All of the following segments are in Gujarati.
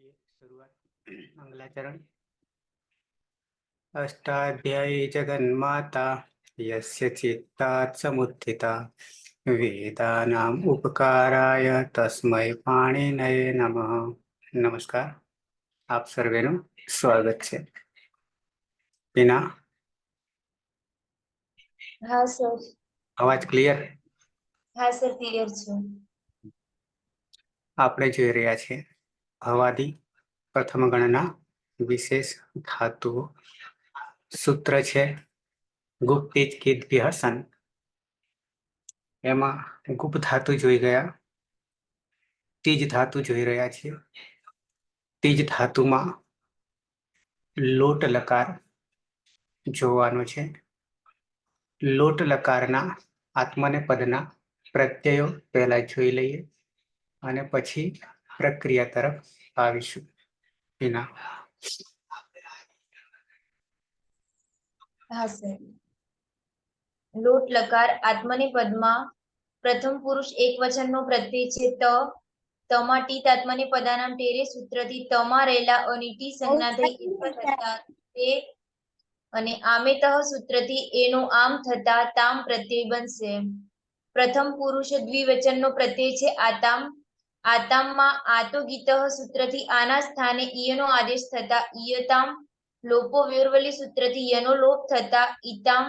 કરીએ શરૂઆત. મંગલાચરણ. અષ્ટાધ્યાયી જગન્માતા યસ્ય ચિત્તાत् સમુત્થિતા વેદાનામ ઉપકારાય તસ્મૈ પાણિનયે નમઃ. નમસ્કાર, આપ સર્વેનું સ્વાગત છે. પિના, હા સર. અવાજ ક્લિયર? હા સર, ક્લિયર છે. આપણે જોઈ રહ્યા છીએ ભવાદી પ્રથમ ગણના વિશેષ ધાતુઓ. સૂત્ર છે ગુપ્તિજ કિદ્ભ્યઃ. એમાં ગુપ્ત ધાતુ જોઈ ગયા, તીજ ધાતુ જોઈ રહ્યા છીએ. તીજ ધાતુમાં લોટ લકાર જોવાનો છે. લોટ લકારના આત્મનેપદના પ્રત્યયો પહેલા જોઈ લઈએ અને પછી પ્રક્રિયા તરફ આવીશું. એના હા સર. લોટ લકાર આત્મનેપદમાં પ્રથમ પુરુષ એક વચનનો પ્રત્યય છે તમાં ટીત આત્મનેપદ પદાનામ ટેરે સૂત્રથી તમાં રહેલા અનિટી સંજ્ઞા થઈ ઇત્વ થતા તે અને આમેતઃ સૂત્રથી એનો આમ થતા તામ પ્રત્યય બનશે. પ્રથમ પુરુષ દ્વિવચનનો પ્રત્યય છે આતામ. આતામમાં આતો ગીતઃ સૂત્રથી આના સ્થાને ઈયનો આદેશ થતા ઈયતામ. લોપો વિર્વલી સૂત્રથી યનો લોપ થતા ઈતામ.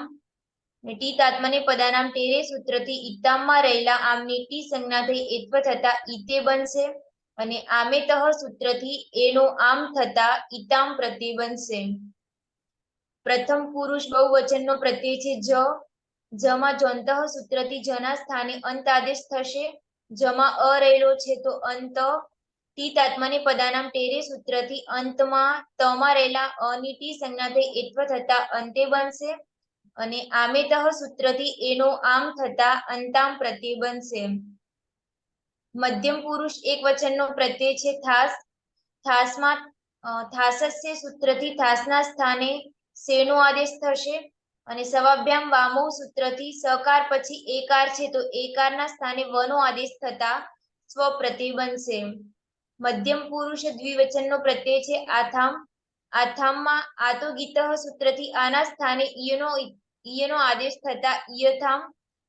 ટીત આત્મનેપદાનામ ટેરે સૂત્રથી ઈતામમાં રહેલા આમની ટી સંજ્ઞા થઈ એત્વ થતા ઈતે બનશે અને આમેતઃ સૂત્રથી એનો આમ થતા ઈતામ પ્રત્યય બનશે. પ્રથમ પુરુષ બહુવચનનો પ્રત્યય છે જ. જમાં જોંતઃ સૂત્રથી જના સ્થાને અંત આદેશ થશે. જમાં અ રહેલો છે તો અંત. ટીત આત્મનેપદાનામ ટેરે સૂત્રથી અંતમાં તમાં રહેલા અની ટી સંજ્ઞા થઈ એત્વ થતા અંતે બનશે અને આમેતઃ સૂત્રથી એનો આમ થતા અંતામ પ્રત્યય બનશે. મધ્યમ પુરુષ એક વચનનો પ્રત્યય છે થાસ. થાસમાં થાસસ્ય સૂત્રથી થાસના સ્થાને સેનો આદેશ થશે અને સવાભ્યામ વામો સૂત્રથી સકાર પછી એકાર છે તો એકારના સ્થાને વનો આદેશ થતા સ્વ પ્રત્યય બનશે. મધ્યમ પુરુષ દ્વિવચનનો પ્રત્યય છે આથામ. આથામમાં આતો ગીતઃ સૂત્રથી આના સ્થાને ઈયનો આદેશ થતા ઈયથામ.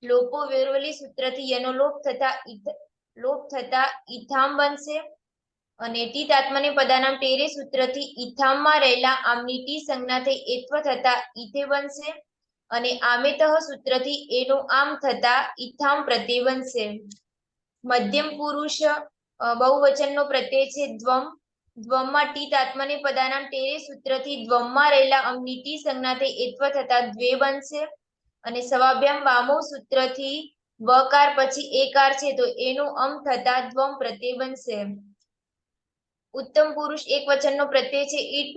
લોપો વિર્વલી સૂત્રથી યનો લોપ થતા ઈથામ બનશે અને ટીત આત્મનેપદાનામ ટેરે સૂત્રથી ઈથામમાં રહેલા આમની ટી સંજ્ઞા થઈ એત્વ થતા ઈથે બનશે અને આમેતઃ સૂત્રથી એનો આમ થતા ઈથામ પ્રત્યય બનશે. મધ્યમ પુરુષ બહુવચનનો પ્રત્યય છે દ્વમ. દ્વમમાં ટીત આત્મનેપદાનામ ટેરે સૂત્રથી દ્વમમાં રહેલા અમની ટી સંજ્ઞા થઈ એત્વ થતા દ્વે બનશે અને સવાભ્યામ વામો સૂત્રથી વકાર પછી એકાર છે તો એનો અમ થતા દ્વમ પ્રત્યય બનશે. ઉત્તમ પુરુષ એક વચનનો પ્રત્યય છે ઈટ.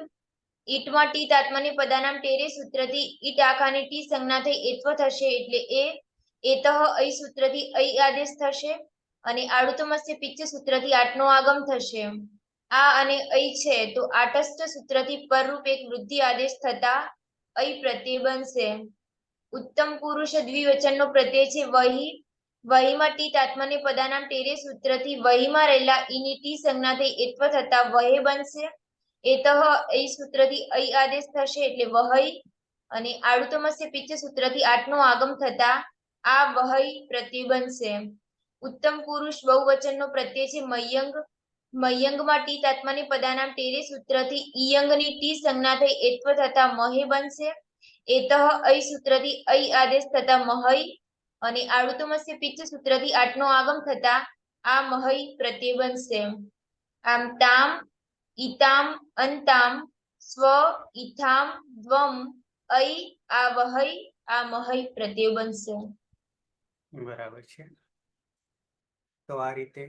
ઈટમાં ટીત આત્મનેપદાનામ ટેરે સૂત્રથી ઈટ આખાની ટી સંજ્ઞા થઈ એત્વ થશે એટલે એતઃ અઈ સૂત્રથી અઈ આદેશ થશે અને આડુતમસ્ય પિચ્ચ સૂત્રથી આટનો આગમ થશે. આ અને અઈ છે તો આટસ્થ સૂત્રથી પરરૂપ એક વૃદ્ધિ આદેશ થતા અઈ પ્રત્યય બનશે. ઉત્તમ પુરુષ દ્વિવચનનો પ્રત્યય છે વહી. વહીમાં ટીત આત્મનેપદાનામ ટેરે સૂત્રથી વહીમાં રહેલા ઈની ટી સંજ્ઞા થઈ એત્વ થતા વહે બનશે. એતઃ અઈ સૂત્રથી અઈ આદેશ થશે એટલે વહઈ અને આડુતમસ્ય પિચ્ચ સૂત્રથી આટનો આગમ થતા આ વહઈ પ્રત્યય બનશે. ઉત્તમ પુરુષ બહુવચનનો પ્રત્યય છે મયંગ. મયંગમાં ટીત આત્મનેપદાનામ ટેરે સૂત્રથી ઈયંગની ટી સંજ્ઞા થઈ એત્વ થતા મહે બનશે. એતઃ અઈ સૂત્રથી અઈ આદેશ થતા મહઈ અને આડુતમસ્ય પિચ્ચ સૂત્રથી આટનો આગમ થતા આ મહઈ પ્રત્યય બનશે. આમ તામ, ઈતામ, અંતામ, સ્વ, ઈથામ, દ્વમ, અઈ, આ વહઈ, આ મહઈ પ્રત્યય બનશે. બરાબર છે. તો આ રીતે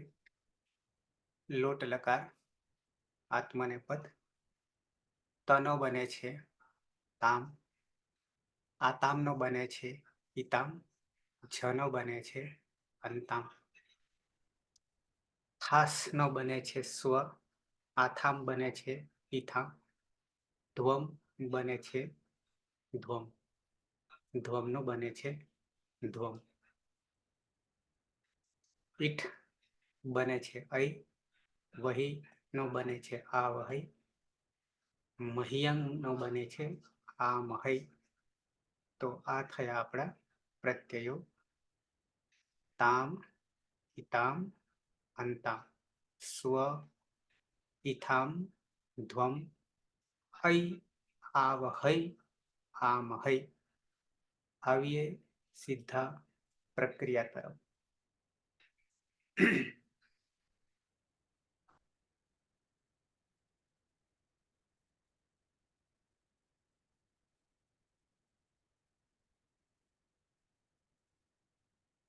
લોટ લકાર આત્મનેપદ તનો બને છે તામ. આતામનો બને છે ઈતામ. જનો બને છે અંતામ. થાસનો બને છે સ્વ. આથામ બને છે ઈથામ. ધ્વમ બને છે ધ્વમ. ધ્વમનો બને છે ધ્વમ. ઈઠ બને છે અઈ. વહી નો બને છે આ વહઈ, મહિયંગ નો બને છે આ મહઈ. તો આ થયા આપણા પ્રત્યયો. તામ, ઇતામ, અંતામ, સ્વ, ઇથામ, ધ્વમ, હૈ, આવહૈ, આમહૈ. આવીએ સીધા પ્રક્રિયા તરફ.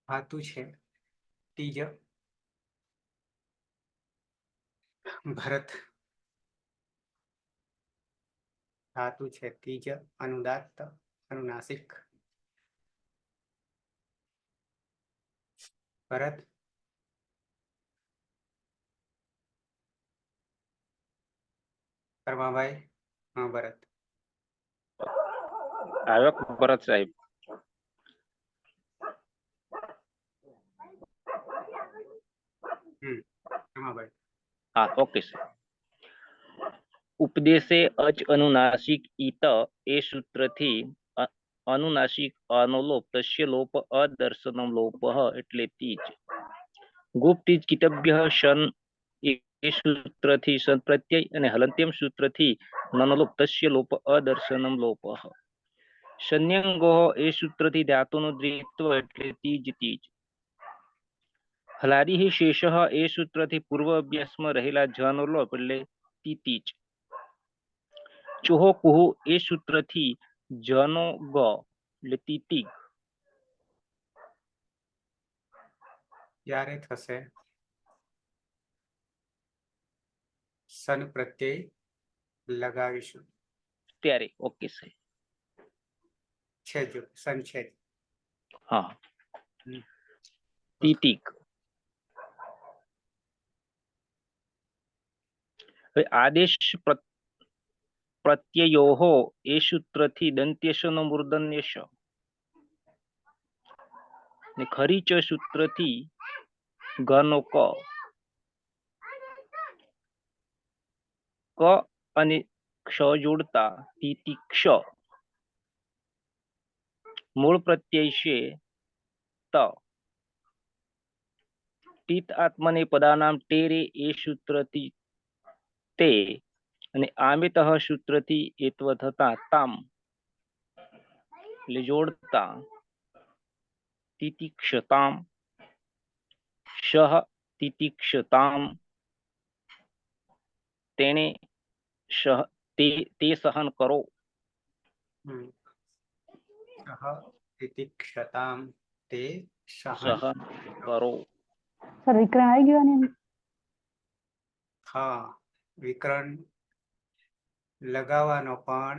ધાતુ છે તીજ, ભરત. ધાતુ છે તીજ, અનુદાત્ત, અનુનાસિક. ભરત. પરમાભાઈ. હા ભરત. આવ્યો ભરત સાહેબ? પરમાભાઈ. હા, ઓકે સર. ઉપદેશે અચ અનુનાસિક ઈત એ સૂત્રથી અનુનાસિક અનો લોપ તસ્ય લોપ અદર્શનમ લોપ એટલે તીજ. ગુપ્તિજ કિતભ્ય શન એ સૂત્રથી સન પ્રત્યય અને હલંત્યમ સૂત્રથી નનલોપ તસ્ય લોપ અદર્શનમ લોપ. શન્યંગો એ સૂત્રથી ધાતુનું દ્વિત્વ એટલે તીજ તીજ. હલાદિ શેષ એ સૂત્રથી પૂર્વ અભ્યાસમાં રહેલા જનો લોપ એટલે તીજ. ચુહો કુહુ એ સૂત્રથી જનો ગ એટલે તીતિગ. ત્યારે થશે સન પ્રત્યય લગાવીશું. ત્યારે ઓકે સાહેબ. છે જો સન છે. હા, તીતિગ. હવે આદેશ પ્રત્યયો એ સૂત્રથી દંત્યશ નો મૂર્ધન્યશ ને ખરી ચ સૂત્રથી ઘનો ક. ક અને ક્ષ જોડતા તિતિક્ષ. મૂળ પ્રત્યય છે ત. તીત આત્મને પદાનામ ટેરે એ સૂત્રથી તે અને આમિત સૂત્રથી એત્વ થતા તામ એટલે જોડતા તિતિક્ષતામ, શહ તિતિક્ષતામ, તેને તે સહન કરો. તિતિક્ષતામ તે સહન કરો. સર વિકરણ આવી ગયો ને? હા, વિકરણ લગાવવાનો પણ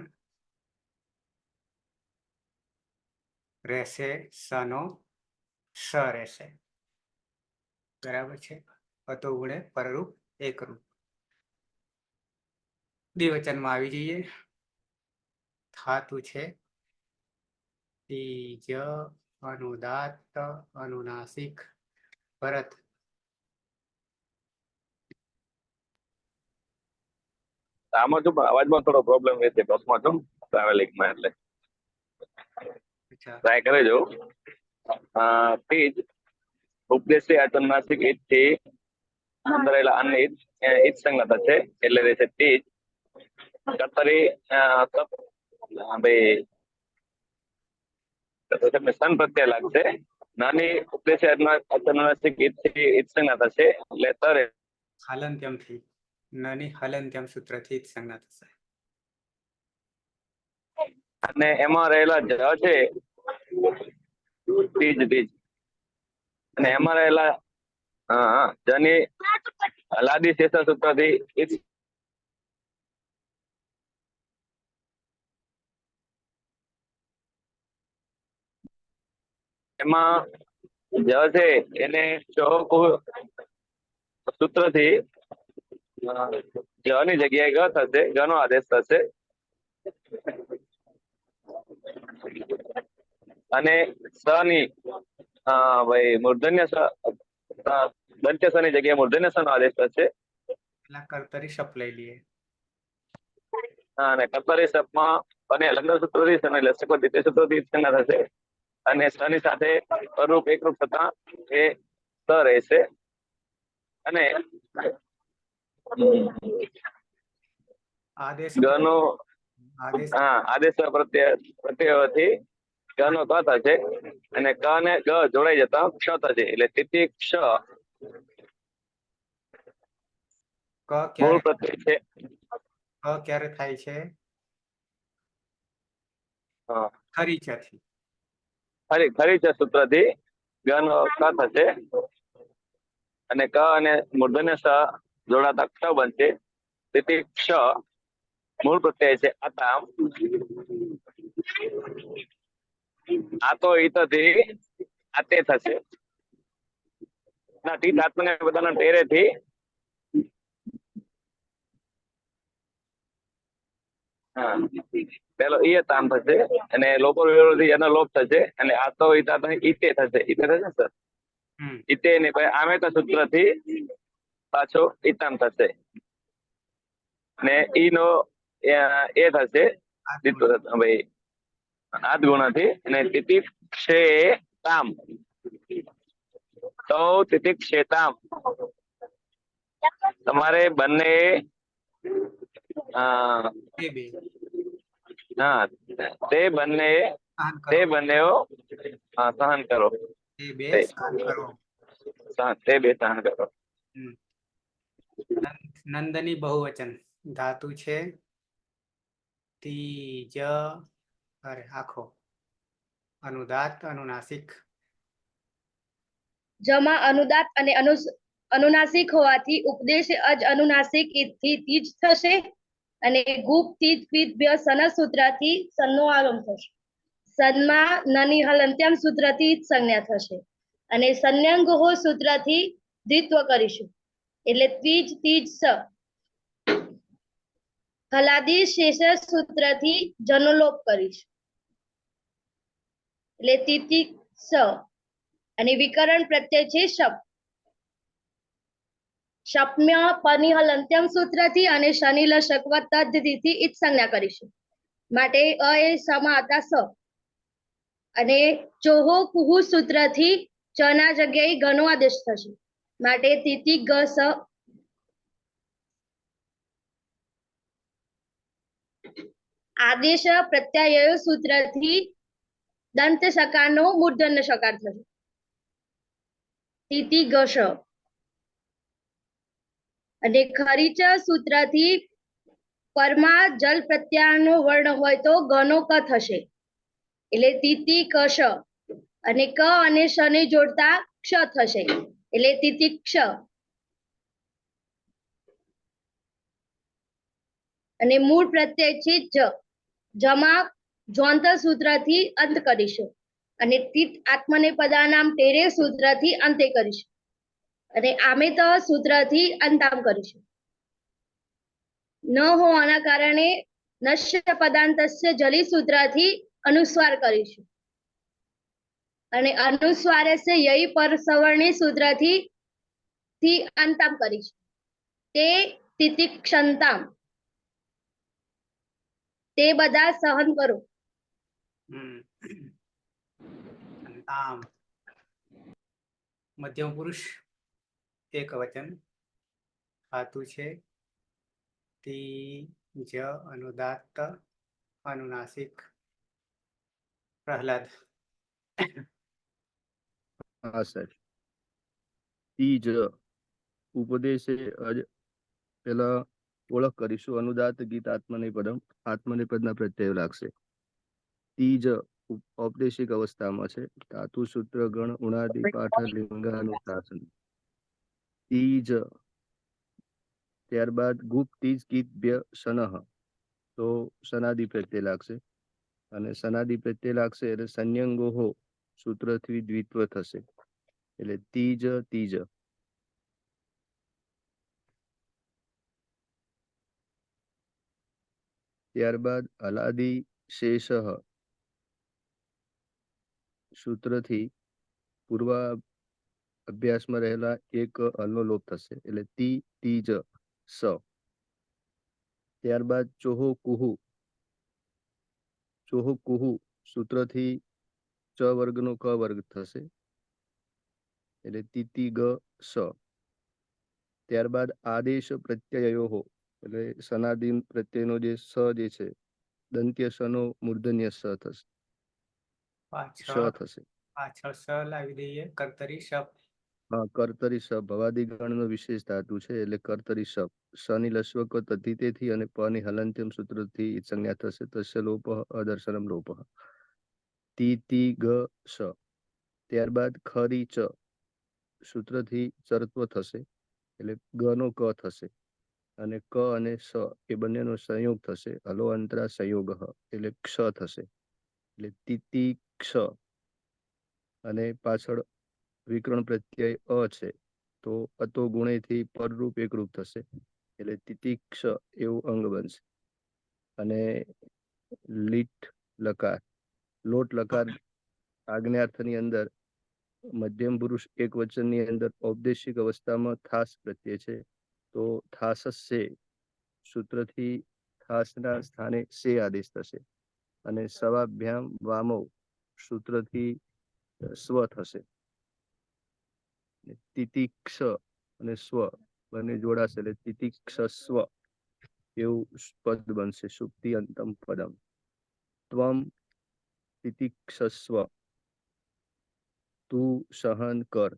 રહેશે સનો સ રહેશે. બરાબર છે. અતો ગુણે પરરૂપ એકરૂપ. દ્વિવચનમાં આવી જઈએ. ધાતુ છે તીજ, અનુદાત્ત, અનુનાસિક. ભરત. આમાં શું અવાજમાં થોડો પ્રોબ્લેમ રહે છે બસમાં છું ટ્રાવેલિંગમાં એટલે ટ્રાય કરે જો. તેજ ઉપદેશે અનુનાસિક ઈજ થી અંદર રહેલા અન્ય ઈજ સંગત છે એટલે રહેશે તેજ. કર્તરી ભાઈ સન પ્રત્યય લાગશે. નાની ઉપદેશે અનુનાસિક ઈજ થી ઈજ સંગત હશે એટલે તરે હલંત્યમથી નની હલંત્યમ સૂત્રથી જ સંજ્ઞા થશે. અને એમાં રહેલા જ છે તીજ તીજ. અને એમાં રહેલા જની લાદી શેષ સૂત્રથી એમાં જ છે એને સૂત્રથી જ ની જગ્યાએ ગ થશે, ગ નો આદેશ થશે. અને સ ની ભાઈ મૂર્ધન્ય દંત્ય સ ની જગ્યાએ મૂર્ધન્ય સ નો આદેશ થશે. પેલા કર્તરી શપ લઈ લઈએ. અને કર્તરી શબ્દમાં અને લગ્ન સૂત્રથી અને લસકો દ્વિતીય સૂત્રથી સંજ્ઞા થશે અને સની સાથે અરૂપ એકરૂપ થતા એ સ રહેશે અને આદેશ ગનો આદેશ આદેશ પ્રત્યયથી ગ નો ક થશે અને ક ને ગ જોડાઈ જતા ક્ષ થશે એટલે તિતિક્ષ ક મૂળ ક્યારે પ્રત્યય છે. ક ક્યારે થાય છે? હા, ખરી છે થી. ખરી છે સૂત્રથી ગ નો ક થશે અને ક અને મૂર્ધન્ય સ જોડાતા ક્ષ બનશે. તેથી ક્ષ મૂળ પ્રત્યય છે. આતામ આતો ઈતથી આતે થશે ના તીત આત્મને બધાના ટેરેથી હા પેલો ઈ તામ થશે અને લોકો વિરોધી એનો લોપ થશે અને આતો ઈતા ઈતે થશે. ઈતે થશે ને સર? ઈતે ને પછી આમે તો સૂત્રથી પાછો ઈતામ થશે ને ઈ નો એ થશે ભાઈ આદ ગુણથી અને તિતિક્ષેતામ તો તિતિક્ષેતામ તમારે બંને તે બે હા તે બંને સહન તે કરો. બંનેઓ સહન કરો. તે બે સહન કરો. તે બે સહન કરો. હમ. નંદની બહુવચન ધાતુ છે તીજ અરે આખો અનુદાત અનુનાસિક. જમાં અનુદાત અને અનુનાસિક હોવાથી ઉપદેશ અજ અનુનાસિક થી તીજ થશે અને ગુપ તીજ ક્વિત બ્ય સન સૂત્રથી સનનો આગમ થશે. સનમાં નની હલંત્યમ સૂત્રથી સંજ્ઞા થશે અને સંન્યંગો સૂત્રથી દ્વિત્વ કરીશું એટલે ત્વીજ તીજ સ. હલાદી શેષ સૂત્રથી જનોલોપ કરીશું એટલે તિતિક સ અને વિકરણ પ્રત્યય છે શપ. શપ્મ્ય પની હલંત્યમ સૂત્રથી અને શનિલ શકવત તદ્ધિથી ઈત સંજ્ઞા કરીશું માટે અ એ સમા હતા સ અને ચોહો કુહુ સૂત્રથી ચ ના જગ્યાએ ઘનો આદેશ થશે માટે તિતિ ગ સ. આદેશ પ્રત્યય સૂત્રથી દંત સકારનો મૂર્ધન્ય સકાર થશે તિતિ ગશ અને ખરીચ સૂત્રથી પરમાં જલ પ્રત્યાનો વર્ણ હોય તો ગનો ક થશે એટલે તિતિ કશ અને ક અને શ ને જોડતા ક્ષ થશે એટલે તિતિક્ષ અને મૂળ પ્રત્યય છે જમાં જોંત સૂત્રથી અંત કરીશું અને તિત આત્મને પદાનામ ટેરે સૂત્રથી અંતે કરીશું અને આમેત સૂત્રથી અંતામ કરીશું. ન હોવાના કારણે નશ્ય પદાંતસ્ય જલી સૂત્રથી અનુસ્વાર કરીશું અને અનુસ્વારસ્ય યઈ પર સવર્ણી સૂત્રથી અંતામ કરીશું તે તિતિક્ષંતામ તે બધા સહન કરો. આમ મધ્યમ પુરુષ એક વચન ધાતુ છે તીજ અનુદાત્ત અનુનાસિક. પ્રહલાદ. હા સર. તીજ ઉપદેશે પેલા ઓળખ કરીશું અનુદાત ગીત આત્મનેપદના પ્રત્યય લાગશે. તીજ ઔપદેશિક અવસ્થામાં છે. ધાતુ સૂત્ર ગણ ઉણાદિ પાઠ લિંગાનુશાસન. તીજ ત્યારબાદ ગુપ્ત તીજ ગીત બ્ય સનહ તો સનાદિ પ્રત્યય લાગશે અને સનાદિ પ્રત્યય લાગશે એટલે સંયંગોહો સૂત્રથી દ્વિત્વ થશે એટલે તીજ તીજ. ત્યારબાદ હલાદી શેષ સૂત્રથી પૂર્વ અભ્યાસમાં રહેલા એક હલનો લોપ થશે એટલે તી તીજ સ. ત્યારબાદ ચોહો કુહુ સૂત્રથી ચ વર્ગનો ક વર્ગ થશે એટલે તિતિ ગ સ. ત્યારબાદ આદેશ પ્રત્યયો એટલે સનાદિ પ્રત્યયનો જે સ જે છે દંત્ય સ નો મૂર્ધન્ય સ થશે, શ થશે. પાછળ સ લાવી દઈએ, કર્તરી શપ. કર્તરી સપ ભવાદિગણનો વિશેષ ધાતુ છે એટલે કર્તરી સપ. સની લશ્વક તદ્ધિતેથી અને પની હલંત્યમ સૂત્રથી સંજ્ઞા થશે. તસ્ય લોપ અદર્શનમ લોપ. તિ ગ સ. ત્યારબાદ ખરી ચ સૂત્રથી ચરત્વ થશે એટલે ગ નો ક થશે અને ક અને સ એ બંનેનો સંયોગ થશે. હલો અંતરા સંયોગ એટલે ક્ષ થશે એટલે તિતિ ક્ષ. અને પાછળ વિકરણ પ્રત્યય અ છે તો અતો ગુણેથી પરરૂપ એકરૂપ થશે એટલે તિતિક્ષ એવું અંગ બનશે. અને લીટ લકાર લોટ લકાર આજ્ઞાર્થની અંદર મધ્યમ પુરુષ એક વચનની અંદર ઔપદેશિક અવસ્થામાં થાસ પ્રત્યય છે તો થાસસ્ય સૂત્રથી થાસના સ્થાને સે આદેશ થશે અને સવાભ્યામ વામો સૂત્રથી સ્વ થશે. તિતિક્ષ અને સ્વ બંને જોડાશે એટલે તિતિક્ષસ્વ એવું પદ બનશે. સુક્તિ અંતમ પદમ. ત્વમ તિતિક્ષસ્વ તું સહન કર.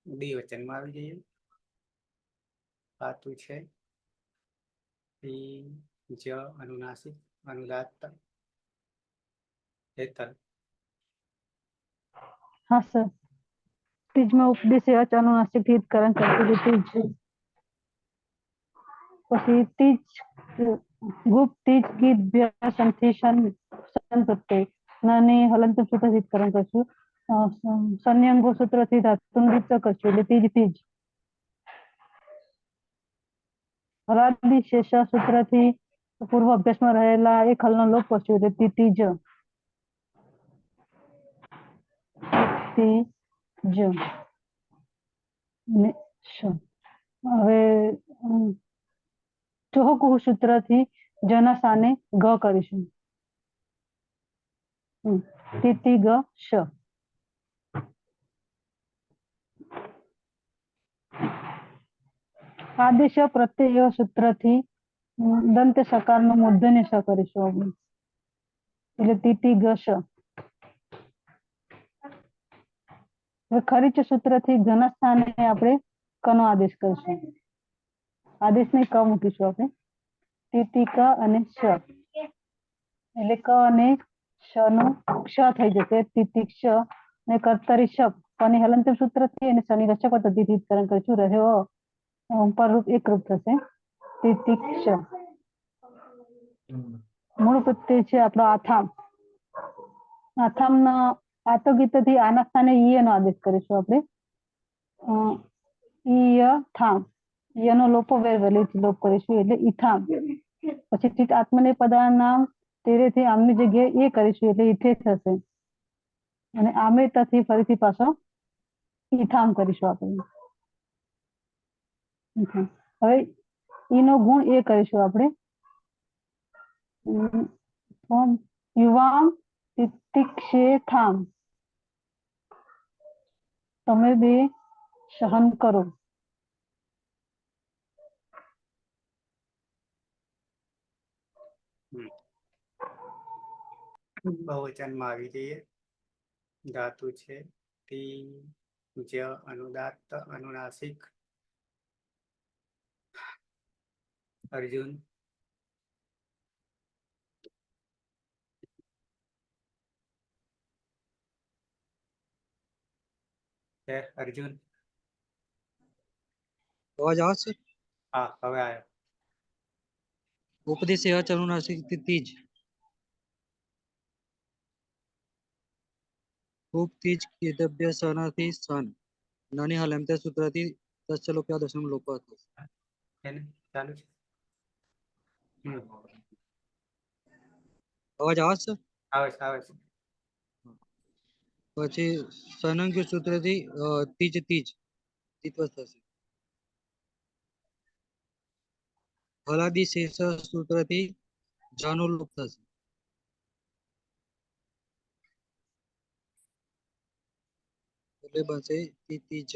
દ્વિવચનમાં આવી જઈએ. ધાતુ છે જ અનુનાસિક અનુદાત્ત હેતલ. हाँ सर तीज में उपदेश है अनुनासिक हितकरण करती तीज પછી तीज गुप्त तीज गीत व्यासंથી શન પ્રત્યય નાની હલંત સૂત્ર હિતકરણ કરશું. સંયંગો સૂત્રથી ધાતુંડિત કરશું એટલે तीज तीज. હલાદી શેષ સૂત્રથી પૂર્વ અભ્યાસમાં રહેલા એક હલનો લોપ કરશું એટલે તીજ. હવે ચોહકુહ સૂત્રથી જના સાને ગ કરીશું. તિતિ ગ શ. આદેશ પ્રત્યય સૂત્રથી દંત સકારનો મૂર્ધન્ય સ કરીશું આપણે એટલે તિતિ ગ શ. ખરીચ સૂત્રથી ઘન સ્થાને આપણે કનો આદેશ કરીશું. આદેશ ને ક મૂકીશું આપણે તિતિ ક અને શ એટલે ક અને શ નો ક્ષ થઈ જશે તિતિક્ષ. અને કર્તરી શપ કની હલંત સૂત્રથી અને શનિ રક્ષક તદ્ધિત કરણ કરીશું. રહ્યો પરરૂપ એકરૂપ થશે તિતિક્ષ. મૂળ પ્રત્યય છે આપણો આથામ. આથામનો આતો ગીતથી આના સ્થાને ઈય નો આદેશ કરીશું આપણે. ઈય થામ યનો લોપો વેલીથી લોપ કરીશું એટલે ઈથામ. પછી ચિત આત્મને પદાનામ તેરેથી આમની જગ્યાએ એ કરીશું એટલે ઈથે થશે અને આમે તથી ફરીથી પાછો ઈથામ કરીશું આપણે. હવે ઈનો ગુણ એ કરીશું આપણે યુવામ તિતિક્ષે થામ તમે બે સહન કરો. બહુવચનમાં આવી જઈએ. ધાતુ છે તિ જ અનુદાત્ત અનુનાસિક. અર્જુન. અર્જુન. અવાજ આવે છે? હા હવે આવ્યો. ઉપદેશ અનુનાસિક તીજ ખૂબ તીજ કીધવ્ય સનાથી સન નાની હલંત સૂત્રથી તસ્ય લોપ્યા દશમ લોપ એને ચાલુ છે. અવાજ આવે છે? આવે છે આવે છે. પછી સનંગ્ય સૂત્રથી તીજ તીજ દ્વિત્વ થશે. હલાદી શેષ સૂત્રથી જનો લોપ થશે. એટલે બનશે તિથિ જ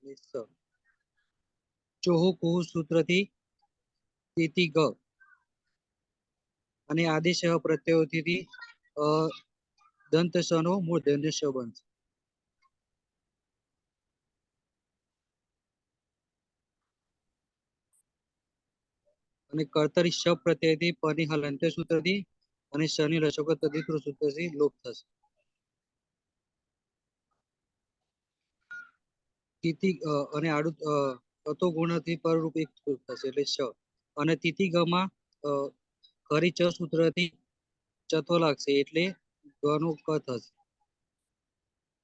અને સ. ચોહુ કુહુ સૂત્રથી તિથિ ગ અને આદેશ પ્રત્યયોથી દંત નો મૂર્ધન્ય શ બનશે. અને કર્તરી શ પ્રત્યયથી પની હલંત્ય સૂત્રથી અને શનિ રસકો તદિત્ર સૂત્રથી લોપ થશે. તિથિ અને આડું અતો ગુણથી પરરૂપ એક થશે એટલે શ. અને તિથિ ગમાં કરી ચ સૂત્રથી ચતો લાગશે એટલે ગનો ક થશે.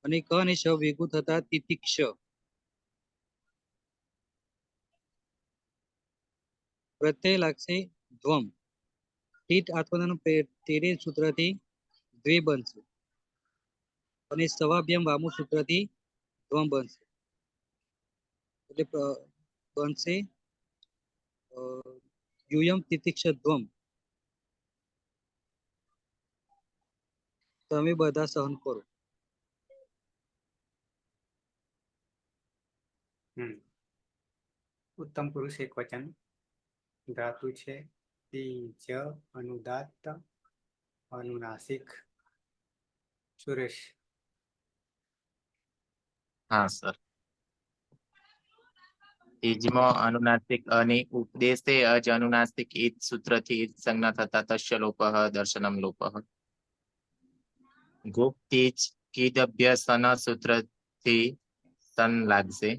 અને ક અને શ ભેગું થતા તિતિક્ષ. પ્રત્યય લાગશે ધ્વમ. ટીટ આત્મન તેરે સૂત્રથી દ્વે બનશે. અને સવાભ્યામ વામુ સૂત્રથી ધ્વમ બનશે. એટલે બનશે યુયમ તિતિક્ષ ધ્વમ. તમે બધા સહન કરો. ઉત્તમ પુરુષ એક વચન ધાતુ છે તીજ અનુદાત્ત અનુનાસિક. સુરેશ. હા સર. તીજમાં અનુનાસિક અને ઉપદેશે અજ અનુનાસિક ઈદ સૂત્રથી ઈદ સંજ્ઞા થતા તસ્ય લોપઃ દર્શનમ લોપઃ. ગુપ્ત તીજ કીદભ્ય સન સૂત્રથી સન લાગશે.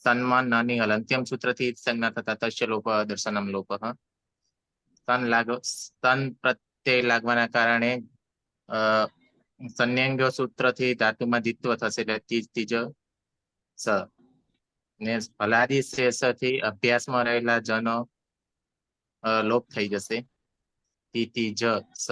સન્માન નાની હલંત્યમ સૂત્રથી ઈદ સંજ્ઞા થતા તસ્ય લોપઃ દર્શનમ લોપઃ. સન પ્રત્યય લાગવાના કારણે સંન્યંગ સૂત્રથી ધાતુમાં દ્વિત્વ થશે એટલે તીજ તીજ સ. ને હલાદી શેષથી અભ્યાસમાં રહેલા જનો લોપ થઈ જશે. તિથિ જ સ.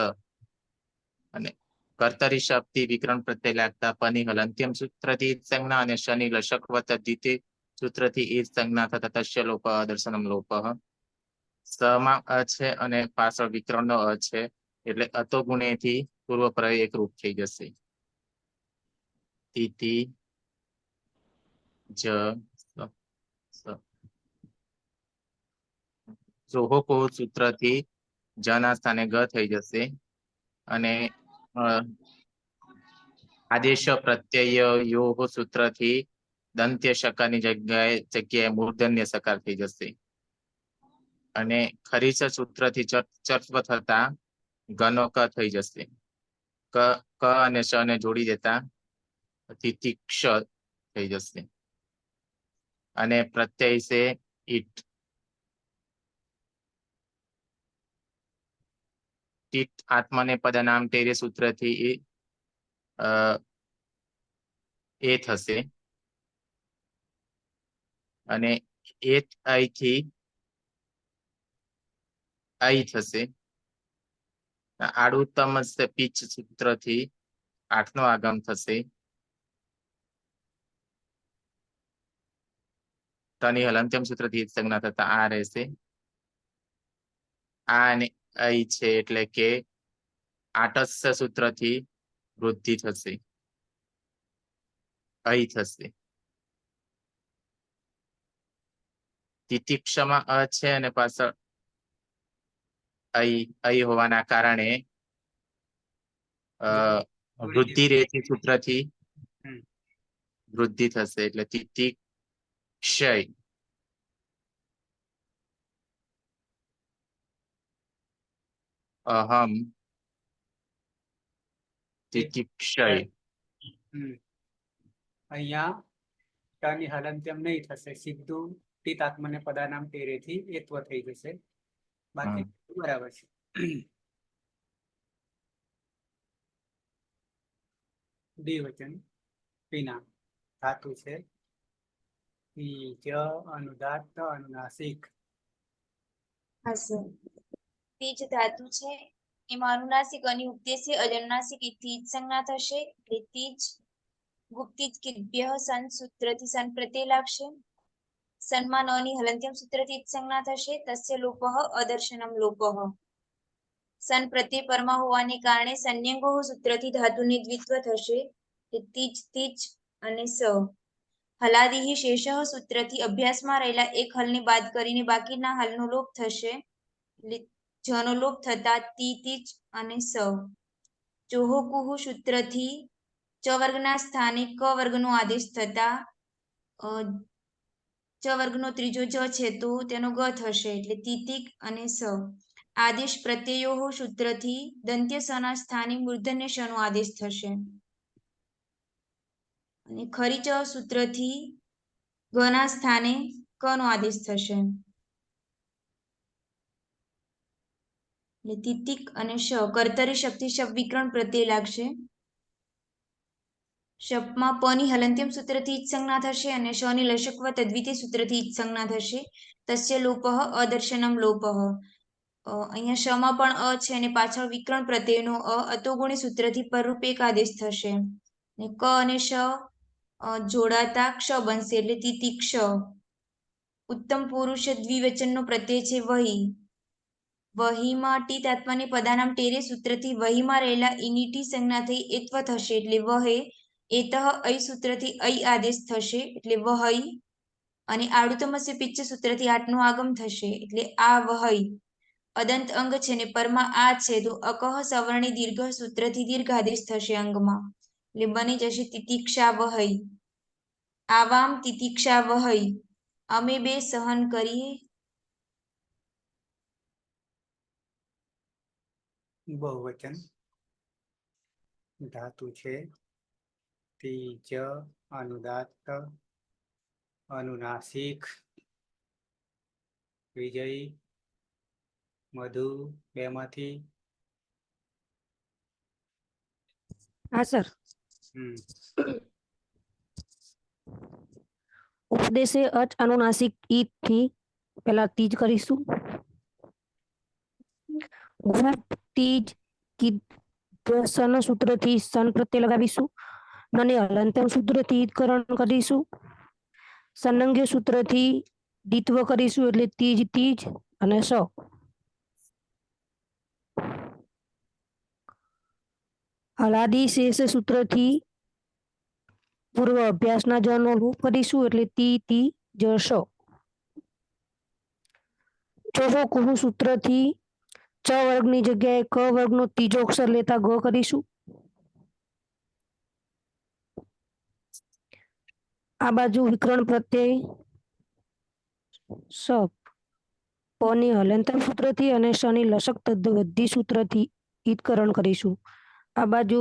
અને કર્તરી શબ્દથી વિકરણ પ્રત્યય લાગતા પની હલંત્યમ સૂત્રથી ઈદ સંજ્ઞા અને શનિ લશકવત દ્વિતીય સૂત્રથી ઈદ સંજ્ઞા થતા તસ્ય લોપઃ દર્શનમ લોપઃ. સમાં અ છે અને પાછળ વિકરણનો અ છે એટલે અતો ગુણેથી પૂર્વ પ્રય એકરૂપ થઈ જશે. તિથિ જ સોહકો સૂત્રથી જ ના સ્થાને ગ થઈ જશે. અને આદેશ પ્રત્યય યો સૂત્રથી દંત્ય શકાની જગ્યાએ મૂર્ધન્ય સકાર થઈ જશે. અને ખરીચ સૂત્રથી ચર્ત્વ થતા ગનો ક થઈ જશે. ક અને શ ને જોડી દેતા તિતિક્ષ થઈ જશે. અને પ્રત્યય છે ઈટ. ટીટ આત્માને પદનામ તેરે સૂત્રથી એ થશે. અને એ અહીંથી અહીં થશે. આડુત્તમ પીચ સૂત્રથી 8 નો આગમ થશે. તની હલંત્યમ સૂત્રથી સંજ્ઞા થતા આ રહેશે. આ અને અહીં છે એટલે કે આટસ્ય સૂત્રથી વૃદ્ધિ થશે. અહીં થશે. તિતિક્ષમાં અ છે અને પાછળ અહીં હોવાના કારણે વૃદ્ધિ રેખી સૂત્રથી વૃદ્ધિ થશે એટલે તિતિક્ષય. અહમ તિતિક્ષય. અહીંયા ટની હલંત્યમ નહીં થશે, સીધું ટીત આત્મને પદાનામ તેરેથી એત્વ થઈ જશે. બાકી બરાબર છે. દ્વિવચન પીના ધાતુ છે તીજ અનુદાત્ત અનુનાસિક. હા સર. તીજ ધાતુ છે એમાં અનુનાસિક અને ઉપદેશે અનુનાસિક ઈથી જ સંજ્ઞા થશે એટલે તીજ ગુપ્તિજ કિદ્ભ્યઃ સન સૂત્રથી સન પ્રત્યય લાગશે. સન્માં ન ની હલંત્યમ સૂત્રથી જ સંજ્ઞા થશે. તસ્ય લોપઃ અદર્શનમ લોપઃ. સન પ્રત્યય પરમાં હોવાને કારણે સંન્યંગો સૂત્રથી ધાતુની દ્વિત્વ થશે. તીજ તીજ અને સ. હલાદિ શેષઃ સૂત્રથી અભ્યાસમાં રહેલા એક હલને બાદ કરીને બાકીના હલનો લોપ થશે. જનો લોપ થતા તી તીજ અને સ. ચોહકુઃ સૂત્રથી ચ વર્ગના સ્થાને ક વર્ગનો આદેશ થતા ચ વર્ગનો ત્રીજો જ છે તો તેનો ગ થશે એટલે તિતિક અને સ. આદેશ પ્રત્યયો સૂત્રથી દંત્ય સના સ્થાને મૂર્ધન્ય શનો આદેશ થશે. અને ખરી ચ સૂત્રથી ગના સ્થાને ક નો આદેશ થશે. એટલે તિતિક અને શ. કર્તરી શક્તિ શબ્દ વિકરણ પ્રત્યય લાગશે. શપમાં પ ની હલંત્યમ સૂત્રથી જ સંજ્ઞા થશે અને શ ની લશકવ તદ્વિતીય સૂત્રથી જ સંજ્ઞા થશે. તસ્ય લોપઃ અદર્શનમ લોપઃ. અહીંયા શમાં પણ અ છે અને પાછળ વિકરણ પ્રત્યયનો અતોગુણી સૂત્રથી પરરૂપ એક આદેશ થશે. ને ક અને શ જોડાતા ક્ષ બનશે એટલે તિતિક્ષ. ઉત્તમ પુરુષ દ્વિવચનનો પ્રત્યય છે વહી. વહીમાં ટી તાત્માને પદાનામ ટેરે સૂત્રથી વહીમાં રહેલા ઈની ટી સંજ્ઞા થઈ એત્વ થશે એટલે વહે. એતઃ ઐ સૂત્રથી ઐ આદેશ થશે એટલે વહઈ. અને આડુતમસ્ય પિચ્ચ સૂત્રથી આઠનો આગમ થશે એટલે આ વહઈ. અદંત અંગ છે ને પરમાં આ છે તો અકહ સવર્ણી દીર્ઘ સૂત્રથી દીર્ઘ આદેશ થશે અંગમાં. એટલે બની જશે તિતિક્ષા વહઈ. આવામ તિતિક્ષા વહઈ. અમે બે સહન કરીએ. બહુવચન ધાતુ છે તીજ, અનુદાત્ત, અનુનાસિક, વિજયી, મધુ બેમાંથી. હા સર. ઉપદેશે અચ અનુનાસિક ઈ થી પેલા તીજ કરીશું. ગુપ તીજ કી સન સૂત્રથી સન પ્રત્યય લગાવીશું. નને હલંતમ સૂત્રથી ઈદકરણ કરીશું. સન્નંગ્ય સૂત્રથી દ્વિત્વ કરીશું એટલે તીજ તીજ અને સ. હલાદી શેષ સૂત્રથી પૂર્વ અભ્યાસના જનો લોપ કરીશું એટલે તી તી જ સ. ચોહો કુહુ સૂત્રથી ચ વર્ગની જગ્યાએ ક વર્ગનો ત્રીજો અક્ષર લેતા ગ કરીશું. આ બાજુ વિકરણ પ્રત્યય સ. પ ની હલંતમ સૂત્રથી અને શ ની લસક તદ્વદ્ધિ સૂત્રથી ઈદકરણ કરીશું. આ બાજુ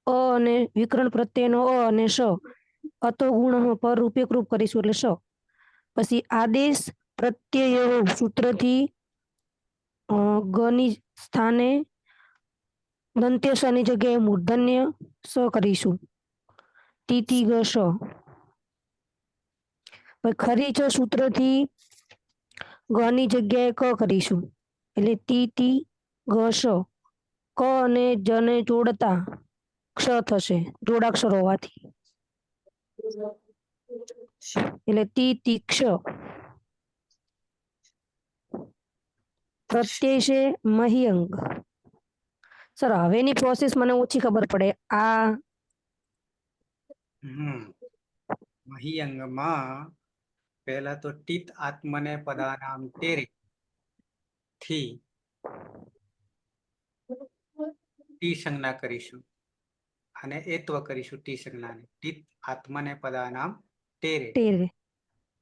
અ અને વિકરણ પ્રત્યયનો અ અને સ અતો ગુણ પર રૂપેક રૂપ કરીશું એટલે સ. પછી આદેશ પ્રત્યયો સૂત્રથી ગની સ્થાને દંત્ય સ ની જગ્યાએ મૂર્ધન્ય સ કરીશું. તીતી ગ સ. ખરી ચ સૂત્રથી ગની જગ્યાએ ક કરીશું એટલે તી ગ સ. ક અને જ ને જોડતા ક્ષ થશે જોડાક્ષર હોવાથી એટલે તી તીક્ષ. પ્રત્યય છે મહિયંગ. સર હવેની પ્રોસેસ મને ઓછી ખબર પડે. આ મહિયંગમાં પહેલા તો ટીત આત્મને પદાનામ તેરે થી ટી સંજ્ઞા કરીશું અને એત્વ કરીશું ટી સંજ્ઞાને. ટીત આત્મને પદાનામ તેરે તેરે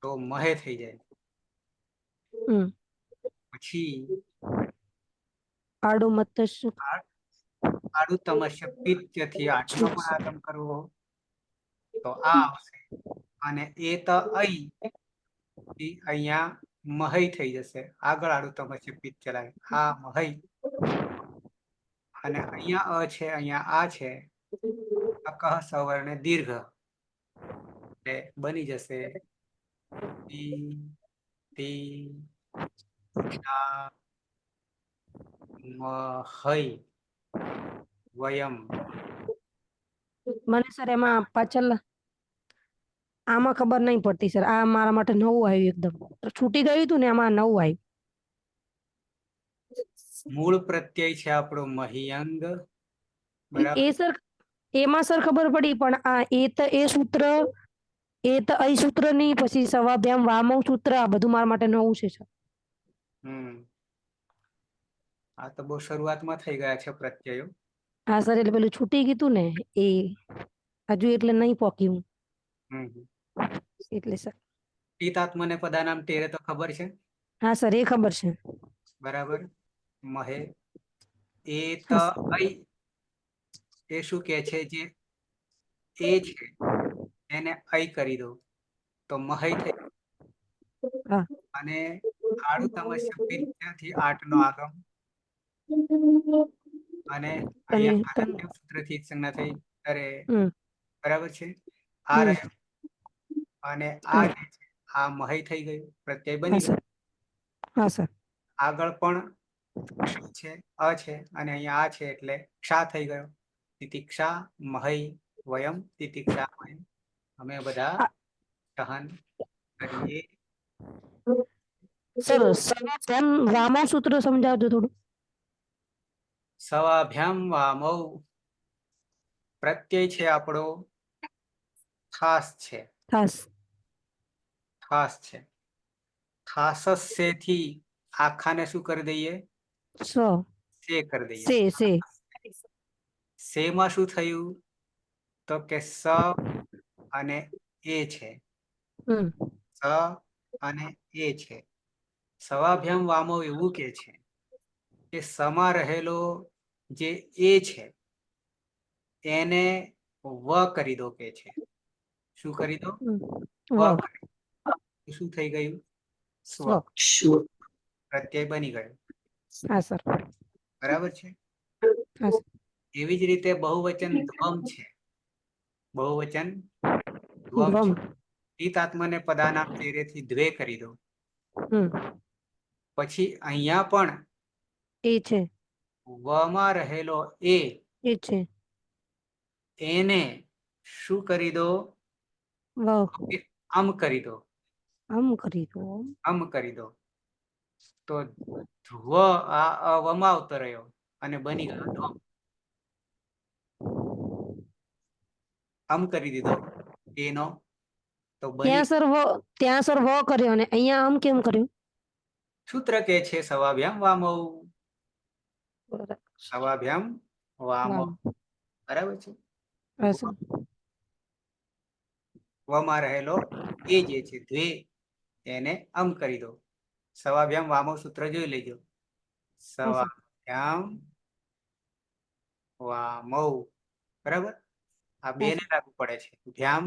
તો મહે થઈ જાય. પછી આડો મત આડુતમસ્ય પિત્યથી આઠનો પણ આગમ કરવો તો આ આવશે. અને એ તો અહીંયા મહઈ થઈ જશે. આગળ આડુતમસ્ય પિત્ત ચલાવે આ મહઈ. અને અહીંયા અ છે અહીંયા આ છે અકહ સવર્ણ દીર્ઘ એટલે બની જશે મહઈ વયમ. મને સર એમાં પાછળ આમાં ખબર નહીં પડતી સર. આ મારા માટે નવું આવ્યું એકદમ. છૂટી ગયું હતું ને આમાં નવું આવ્યું. મૂળ પ્રત્યય છે આપણો મહિયંગ, બરાબર. એ સર એમાં સર ખબર પડી પણ આ એ સૂત્ર એ સૂત્ર ની પછી સવાભ્યામ વામો સૂત્ર આ બધું મારા માટે નવું છે સર. આ તો બહુ શરૂઆતમાં થઈ ગયા છે પ્રત્યયો. હા સર એટલે પેલું છૂટી ગયું હતું ને એ હજુ એટલે નહીં પોક્યું એટલે સર. પિતાત્મને પદાનામ તેરે તો ખબર છે, હા સર એ ખબર છે. બરાબર. મહે એ ત હા, સર. ઐ એ શું કે છે, જે એ છે એને ઐ કરી દો તો મહૈ થઈ. હા. અને આડું તમસ્ય ત્યાંથી 8 નો આગમ અને અને અહીંયા હાલત્ય સૂત્રથી સંજ્ઞા થઈ. અરે હમ, બરાબર છે. આ હમ, રહ્યો અને આ હા જે છે આ મહૈ થઈ ગયું, પ્રત્યય હા બની ગયું. સર. હા સર. આગળ પણ ક્ષ છે, અ છે અને અહીંયા આ છે એટલે ક્ષા થઈ ગયો. તિતિક્ષા મહૈ વયમ તિતિક્ષા વયમ. અમે બધા આ- સહન કરીએ. સર સવાભ્યામ વામો સૂત્ર સમજાવજો થોડું. સવાભ્યામ વામૌ પ્રત્યય છે આપણો ખાસ છે, ખાસ ખાસ છે. ખાસસ્ય થી આખાને શું કરી દઈએ? સ સે કરી દઈએ. સે સેમાં શું થયું? તો કે સ અને એ છે, હમ સ અને એ છે. સવાભ્યામ વામો એવું કે છે કે સમા રહેલો જે એ છે એને વ કરી દો કે છે. શું કરી દો? વ વ કરી દો. શું થઈ ગયું? સ્વ. સ્વ. પ્રત્યય બની ગયો. હા સર. બરાબર છે. હા સર. એવી જ રીતે બહુવચન ધ્વમ છે. બહુવચન ધ્વમ ધ્વમ. છે. પિતાત્મને પદાનામ તેરેથી દ્વે કરી દો. હમ પછી અહીંયા પણ એ છે. વમાં રહેલો એ એ છે. એને શું કરી દો? વ આમ કરી દો. આમ કરી દો. આમ કરી દો તો ધ્વ આ વમાં આવતો રહ્યો અને બની ગયો ધ્વમ. આમ કરી દીધો એનો તો બની. ત્યાં સર વ કર્યો ને અહીંયા આમ કેમ કર્યું? સૂત્ર કે છે સવાભ્યામ વામૌ. સવાભ્યામ વામૌ. બરાબર છે. હા સર. વમાં રહેલો એ જે છે દ્વે એને અમ કરી દો. સવાભ્યામ વામૌ સૂત્ર જોઈ લેજો. હા સર. સવાભ્યામ વામૌ. બરાબર. આ બે હા ને સર. લાગુ પડે છે. ભ્યામ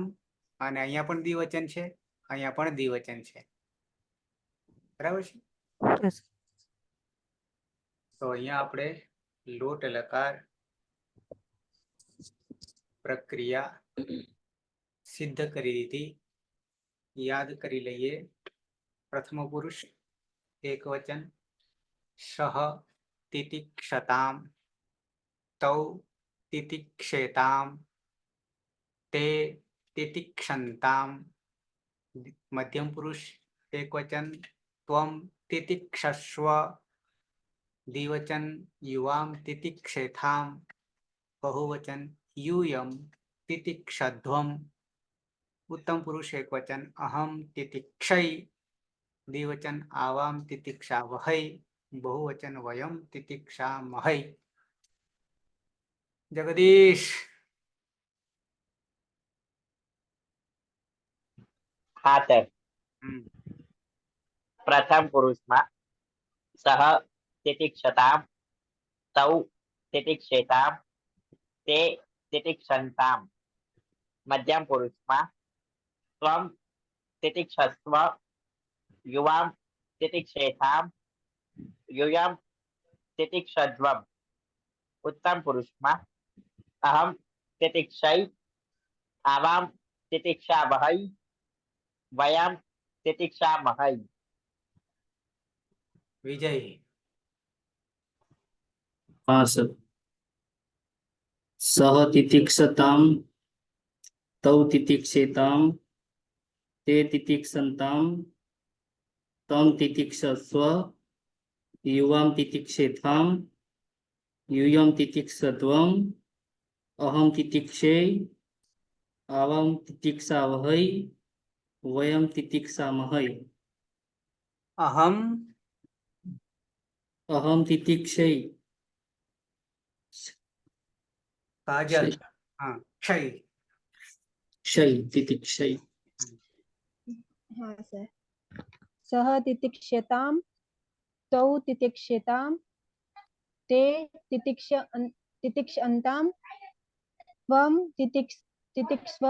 અને અહીંયા પણ દ્વિવચન છે, અહીંયા પણ દ્વિવચન છે. બરાબર છે. હા સર. તો અહીંયા આપણે લોટ લકાર પ્રક્રિયા સિદ્ધ કરી દીધી. યાદ કરી લઈએ. પ્રથમ પુરુષ એક વચન. સહ તિતિક્ષતામ તૌ તિતિક્ષેતામ તે તિતિક્ષંતામ. મધ્યમ પુરુષ એક વચન. ત્વમ તિતિક્ષસ્વ. દ્વિવચન યુવામ તિતિક્ષેથામ. બહુવચન यूयम तितिक्षध्वम. उत्तम पुरुष एक वचन अहम तितिक्षै. द्विवचन आवाम तितिक्षा वहै. बहुवचन वयम तितिक्षा महै. जगदीश. હા સર. પ્રથમ પુરુષમાં સહ તિતિક્ષતામ તૌ તિતિક્ષેતામ તે તિતિક્ષંતામ. મધ્યમ પુરુષમાં ત્વમ તિતિક્ષસ્વ યુવામ તિતિક્ષેતામ યુયમ તિતિક્ષध्वम. ઉત્તમ પુરુષમાં અહમ તિતિક્ષૈ આવામ તિતિક્ષા વહૈ વયમ તિતિક્ષા મહૈ. विजय. हाँ सर. सह तितिक्षताम तौ तितिक्षेताम ते तितिक्षन्तां तं तितिक्षस्व युवां तितिक्षेथां यूयं तितिक्षध्वम् अहं तितिक्षे आवां तितिक्षावहै वयं तितिक्षामहै अहम अहं तितिक्षे काजल क्षय हाँ क्षय क्षय तितिक्षय हाँ सर सह तितिक्षताम तौ तितिक्षताम ते तितिक्षन्ताम त्वं तितिक्ष्व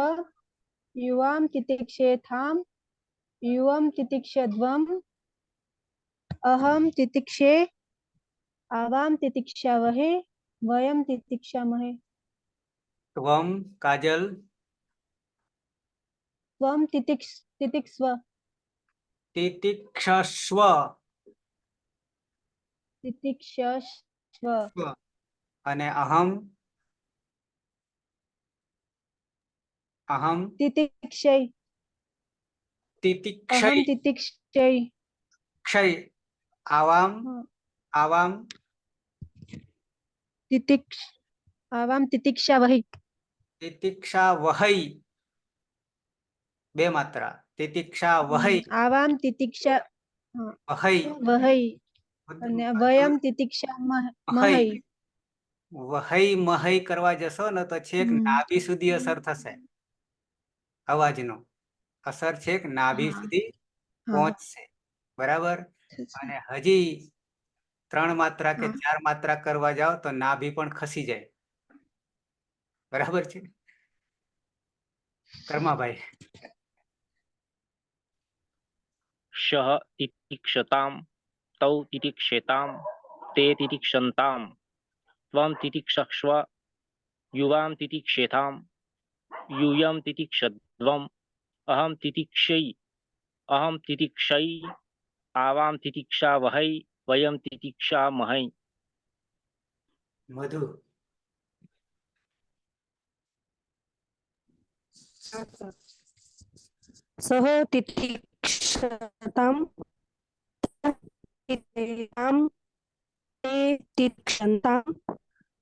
युवां तितिक्षेथाम युवं तितिक्षध्वम् अहं तितिक्षे आवां तितिक्षावहे वयं तितिक्षामहे त्वम काजल त्वं तितिक्ष्व तितिक्षस्व तितिक्षस्व અને અહમ અહમ तितिक्षै तितिक्षय अहं तितिक्षै क्षय आवाम हाँ, आवाम आवां तितिक्षावहि तितिक्षा वहै बे मात्रा तितिक्षा वहै आवां तितिक्षा हाँ, वहै वहै અને વયમ तितिक्षामहै વહઈ મહઈ કરવા જશો ને તો છેક નાભી સુધી અસર થશે અવાજનો અસર છેક નાભી સુધી પહોંચશે બરાબર અને હજી 3 માત્રા કે 4 માત્રા કરવા જાઓ તો નાભી પણ ખસી જાય બરાબર છે કર્માભાઈ शः तितिक्षतां तौ तितिक्षेतां ते तितिक्षन्तां त्वं तितिक्षस्व युवां तितिक्षेथां यूयं तितिक्षध्वम् अहं तितिक्षै आवां तितिक्षावहै वयं तितिक्षामहै મધુ सह तितिक्षतां तितिक्षां ते तितिक्षन्तां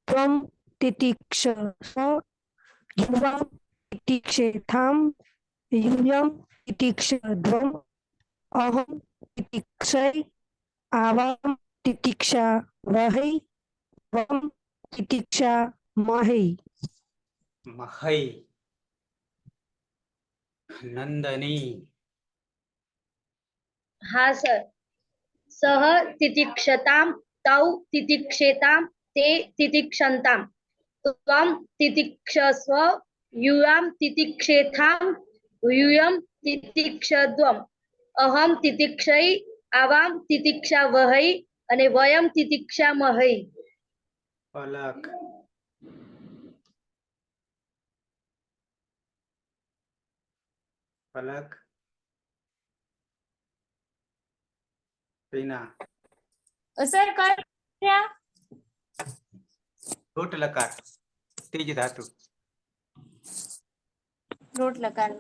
त्वं तितिक्षस्व युवां तितिक्षेथां यूयं तितिक्षध्वम् अहं तितिक्षै आवां तितिक्षावहै वयं तितिक्षामहै મહઈ નંદની हाँ सर सह तितिक्षतां तौ तितिक्षेतां ते तितिक्षन्तां त्वं तितिक्षस्व युवां तितिक्षेथां यूयं तितिक्षध्वम् अहं तितिक्षै आवां तितिक्षावहै અને વયમ तितिक्षामहै પલક પલક રીના સર કર્યા લોટ લકાર ત્રીજ ધાતુ લોટ લકાર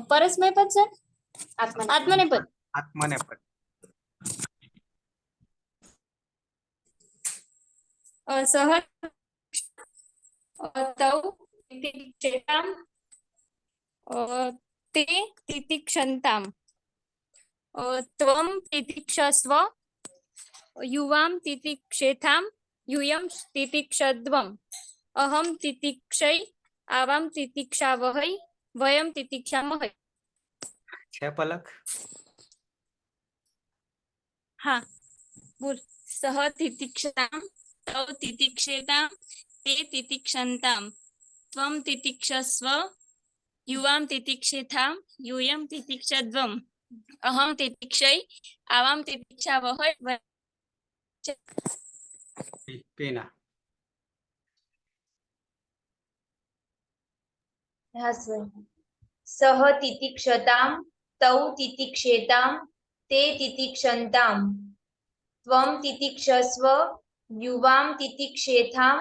પરસ્મય પદ સર આત્મનેપદ આત્મનેપદ સહ તૌ तितिक्षेतां ते तितिक्षन्तां त्वं तितिक्षस्व युवां तितिक्षेथां यूयं तितिक्षध्वम् अहं तितिक्षै आवां तितिक्षावहै वयं तितिक्षामहै છે પલક हाँ बोल सह तितिक्षतां तौ तितिक्षेतां ते तितिक्षन्तां त्वं तितिक्षस्व युवां तितिक्षेथां यूयं तितिक्षध्वम् अहं तितिक्षै आवां तितिक्षावहै પીના हाँ सर सह तितिक्षतां तौ तितिक्षेतां ते तितिक्षन्तां त्वं तितिक्षस्व युवां तितिक्षेथां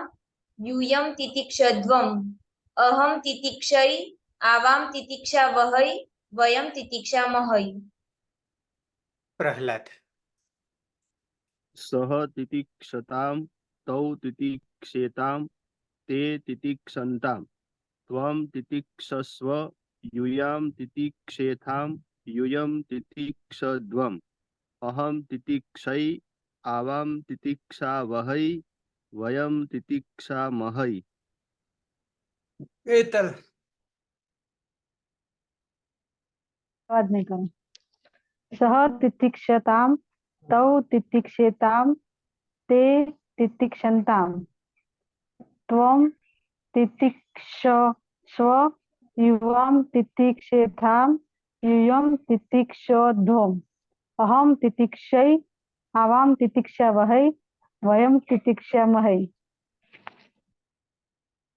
यूयं तितिक्षध्वम् अहं तितिक्षै આવામ તિતિક્ષા વહઈ વયમ તિતિક્ષા મહઈ. પ્રહલાદ. સહ તિતિક્ષતામ તૌ તિતિક્ષેતામ તે તિતિક્ષંતામ ત્વમ તિતિક્ષસ્વ યુયામ તિતિક્ષેથામ યુયમ તિતિક્ષદ્વમ અહમ તિતિક્ષૈ આવામ તિતિક્ષાવહૈ વયમ તિતિક્ષામહૈ. એતલ. અવાજ નહીં કરો. સહ તિતિક્ષતામ તૌ તિતિક્ષેતામ તે તિતિક્ષંતામ ત્વમ તિતિક્ષસ્વ યુવામ તિતિક્ષેથામ યુયમ તિતિક્ષોધ્વમ અહમ તિતિક્ષૈ આવામ તિતિક્ષાવહૈ વયમ તિતિક્ષામહૈ.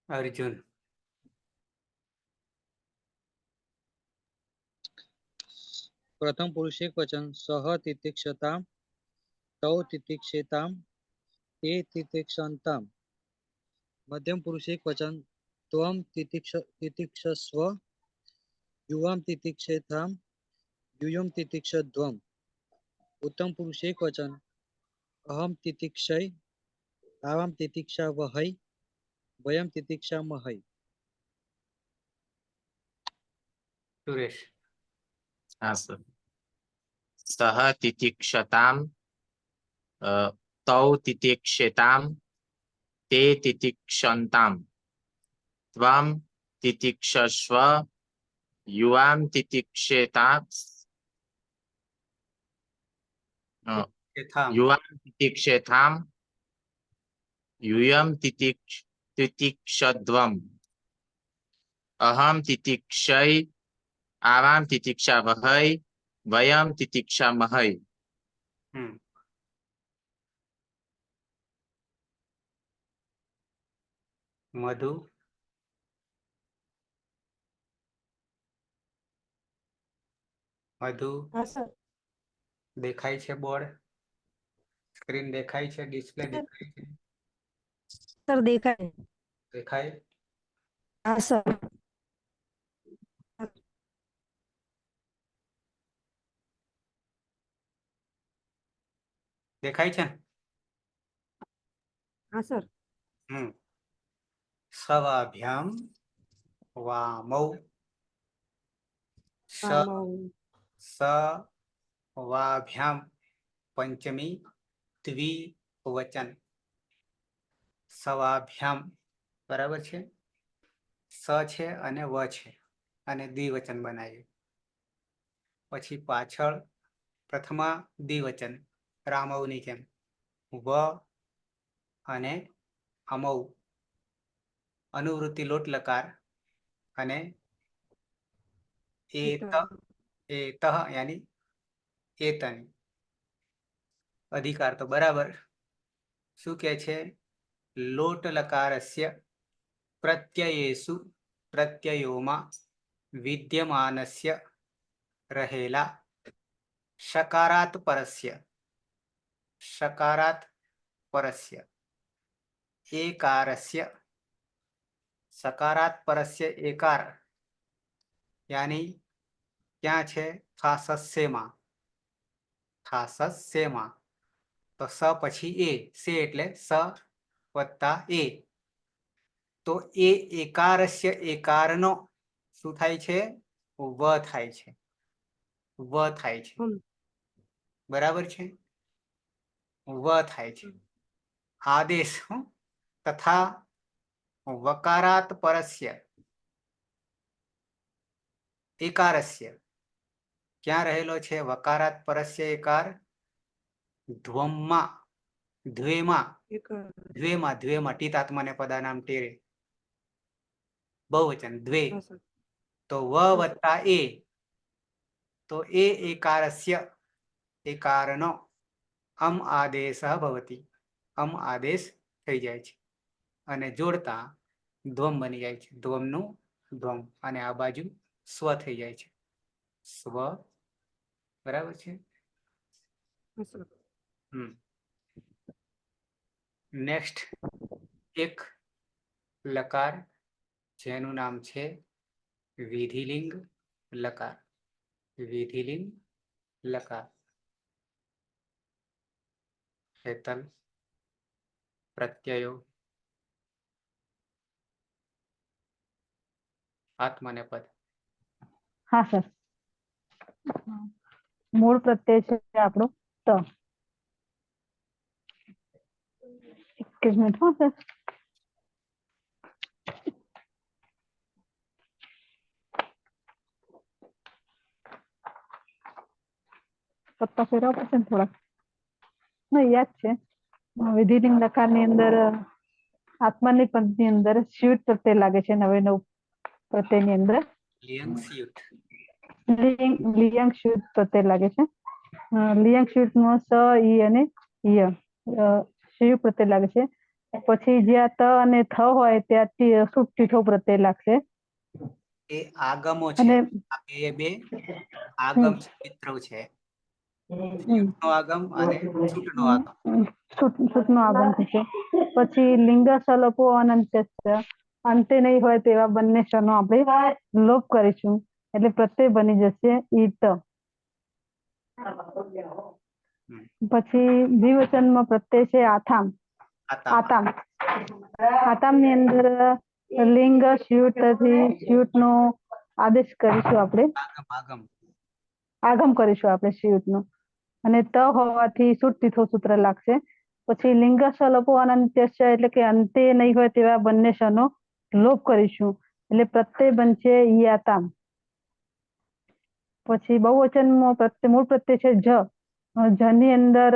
અર્જુન. પ્રથમ પુરુષ એક વચન સહ તિતિક્ષતામ તૌ તિતિક્ષેતામ તે તિતિક્ષંતામ. મધ્યમ પુરુષ એક વચન ત્વમ તિતિક્ષસ્વ યુવામ તિતિક્ષેતામ યુયમ તિતિક્ષદ્વમ. ઉત્તમ પુરુષ એક વચન અહમ તિતિક્ષૈ આવામ તિતિક્ષાવહૈ વયમ તિતિક્ષામહૈ. સુરેશ. હા સર. સહ તિતિક્ષતામ તૌ તિતિક્ષેતામ તે તિતિક્ષંતામ ત્વમ તિતિક્ષસ્વ યુવામ તિતિક્ષેતામ યથામ. યુવામ તિતિક્ષેતામ યુયમ તિતિક્ષદ્વમ અહમ તિતિક્ષૈ આવામ તિતિક્ષાવહૈ વયમ તિતિક્ષામહૈ. હમ. મધુ. મધુ. હા સર. દેખાય છે બોર્ડ? સ્ક્રીન દેખાય છે? ડિસ્પ્લે દેખાય છે? સર દેખાય. દેખાય? હા સર. દેખાય છે? હા સર. હમ. સવાભ્યામ વામૌ સ વાભ્યામ પંચમી દ્વિવચન. સવાભ્યામ બરાબર છે. સ છે અને વ છે અને દ્વિવચન બનાવ્યું. પછી પાછળ પ્રથમા દ્વિવચન રામૌની જેમ વ અને અમૌ અનુવૃત્તિ લોટ લકાર અને એત એતઃ યાની એતની અધિકાર તો બરાબર. શું કે છે? લોટ લકારસ્ય પ્રત્યયેસુ પ્રત્યયોમાં વિદ્યમાનસ્ય રહેલા શકારાત પરસ્ય એકારસ્ય સકારાત પરસ્ય એકાર યાની ક્યાં છે? થાસસ્યમાં તો સ પછી એ સે એટલે સ વત્તા એ તો એ એકારસ્ય એકારનો શું થાય છે? વ થાય છે. વ થાય છે. બરાબર છે? વ થાય છે. આદેશ તથા વકારાત પરસ્ય એકારસ્ય ક્યાં રહેલો છે? વકારાત પરસ્ય એકાર ધ્વમમાં દ્વેમાં ટીતાત્માને પદાનામ ટેરે બહુવચન દ્વે તો વ વત્તા એ તો એ એકારસ્ય એકારનો અમ આદેશ ભવતી અમ આદેશ થઈ જાય છે અને જોડતા ધ્વમ બની જાય છે. ધ્વમનું ધ્વમ અને આ બાજુ સ્વ થઈ જાય છે. સ્વ બરાબર છે. નેક્સ્ટ એક લકાર જેનું નામ છે વિધિલિંગ લકાર, વિધિલિંગ લકાર. હેતલ પ્રત્યયો આત્મનેપદ. હા સર, મૂળ પ્રત્યય છે આપણો ત. એક જ મિનિટ હો સર. પત્તા ફેરવા પડશે ને થોડાક. ના યાદ છે. વિધિલિંગ લકાર ની અંદર આત્માની પદ ની અંદર સ્યુટ પ્રત્યય લાગે છે. નવે નવ પ્રત્યય ની અંદર લિયંગ સ્યુટ. લિયંગ સ્યુટ પ્રત્યય લાગે છે. લિયંગ સ્યુટ નો સ ઈ અને ય શિવ પ્રત્યય લાગે છે. પછી જ્યાં ત અને થ હોય ત્યાં સુટ તીઠો પ્રત્યય લાગશે. એ આગમો છે. અને આ બે આગમ મિત્રો છે. નો આગમ અને છૂટ નો આગમ. સુટ નો આગમ થશે. પછી લિંગ સલોપો અનંત અંતે નહીં હોય તેવા બંને ક્ષણો આપણે લોપ કરીશું એટલે પ્રત્યય બની જશે ઈત. પછી દ્વિવચનમાં પ્રત્યય છે આથામ. આતામ. આતામ ની અંદર લિંગ સ્યુટ થી સ્યુટ નો આદેશ કરીશું આપણે. આગમ. આગમ કરીશું આપણે સ્યુટ નો. અને ત હોવાથી સુટ તીથો સૂત્ર લાગશે. પછી લિંગ સલોપો અનંત્ય એટલે કે અંતે નહીં હોય તેવા બંને ક્ષણો લોપ કરીશું એટલે પ્રત્યય બનશે યાતામ. પછી બહુવચનમાં મૂળ પ્રત્યય છે જ. જની અંદર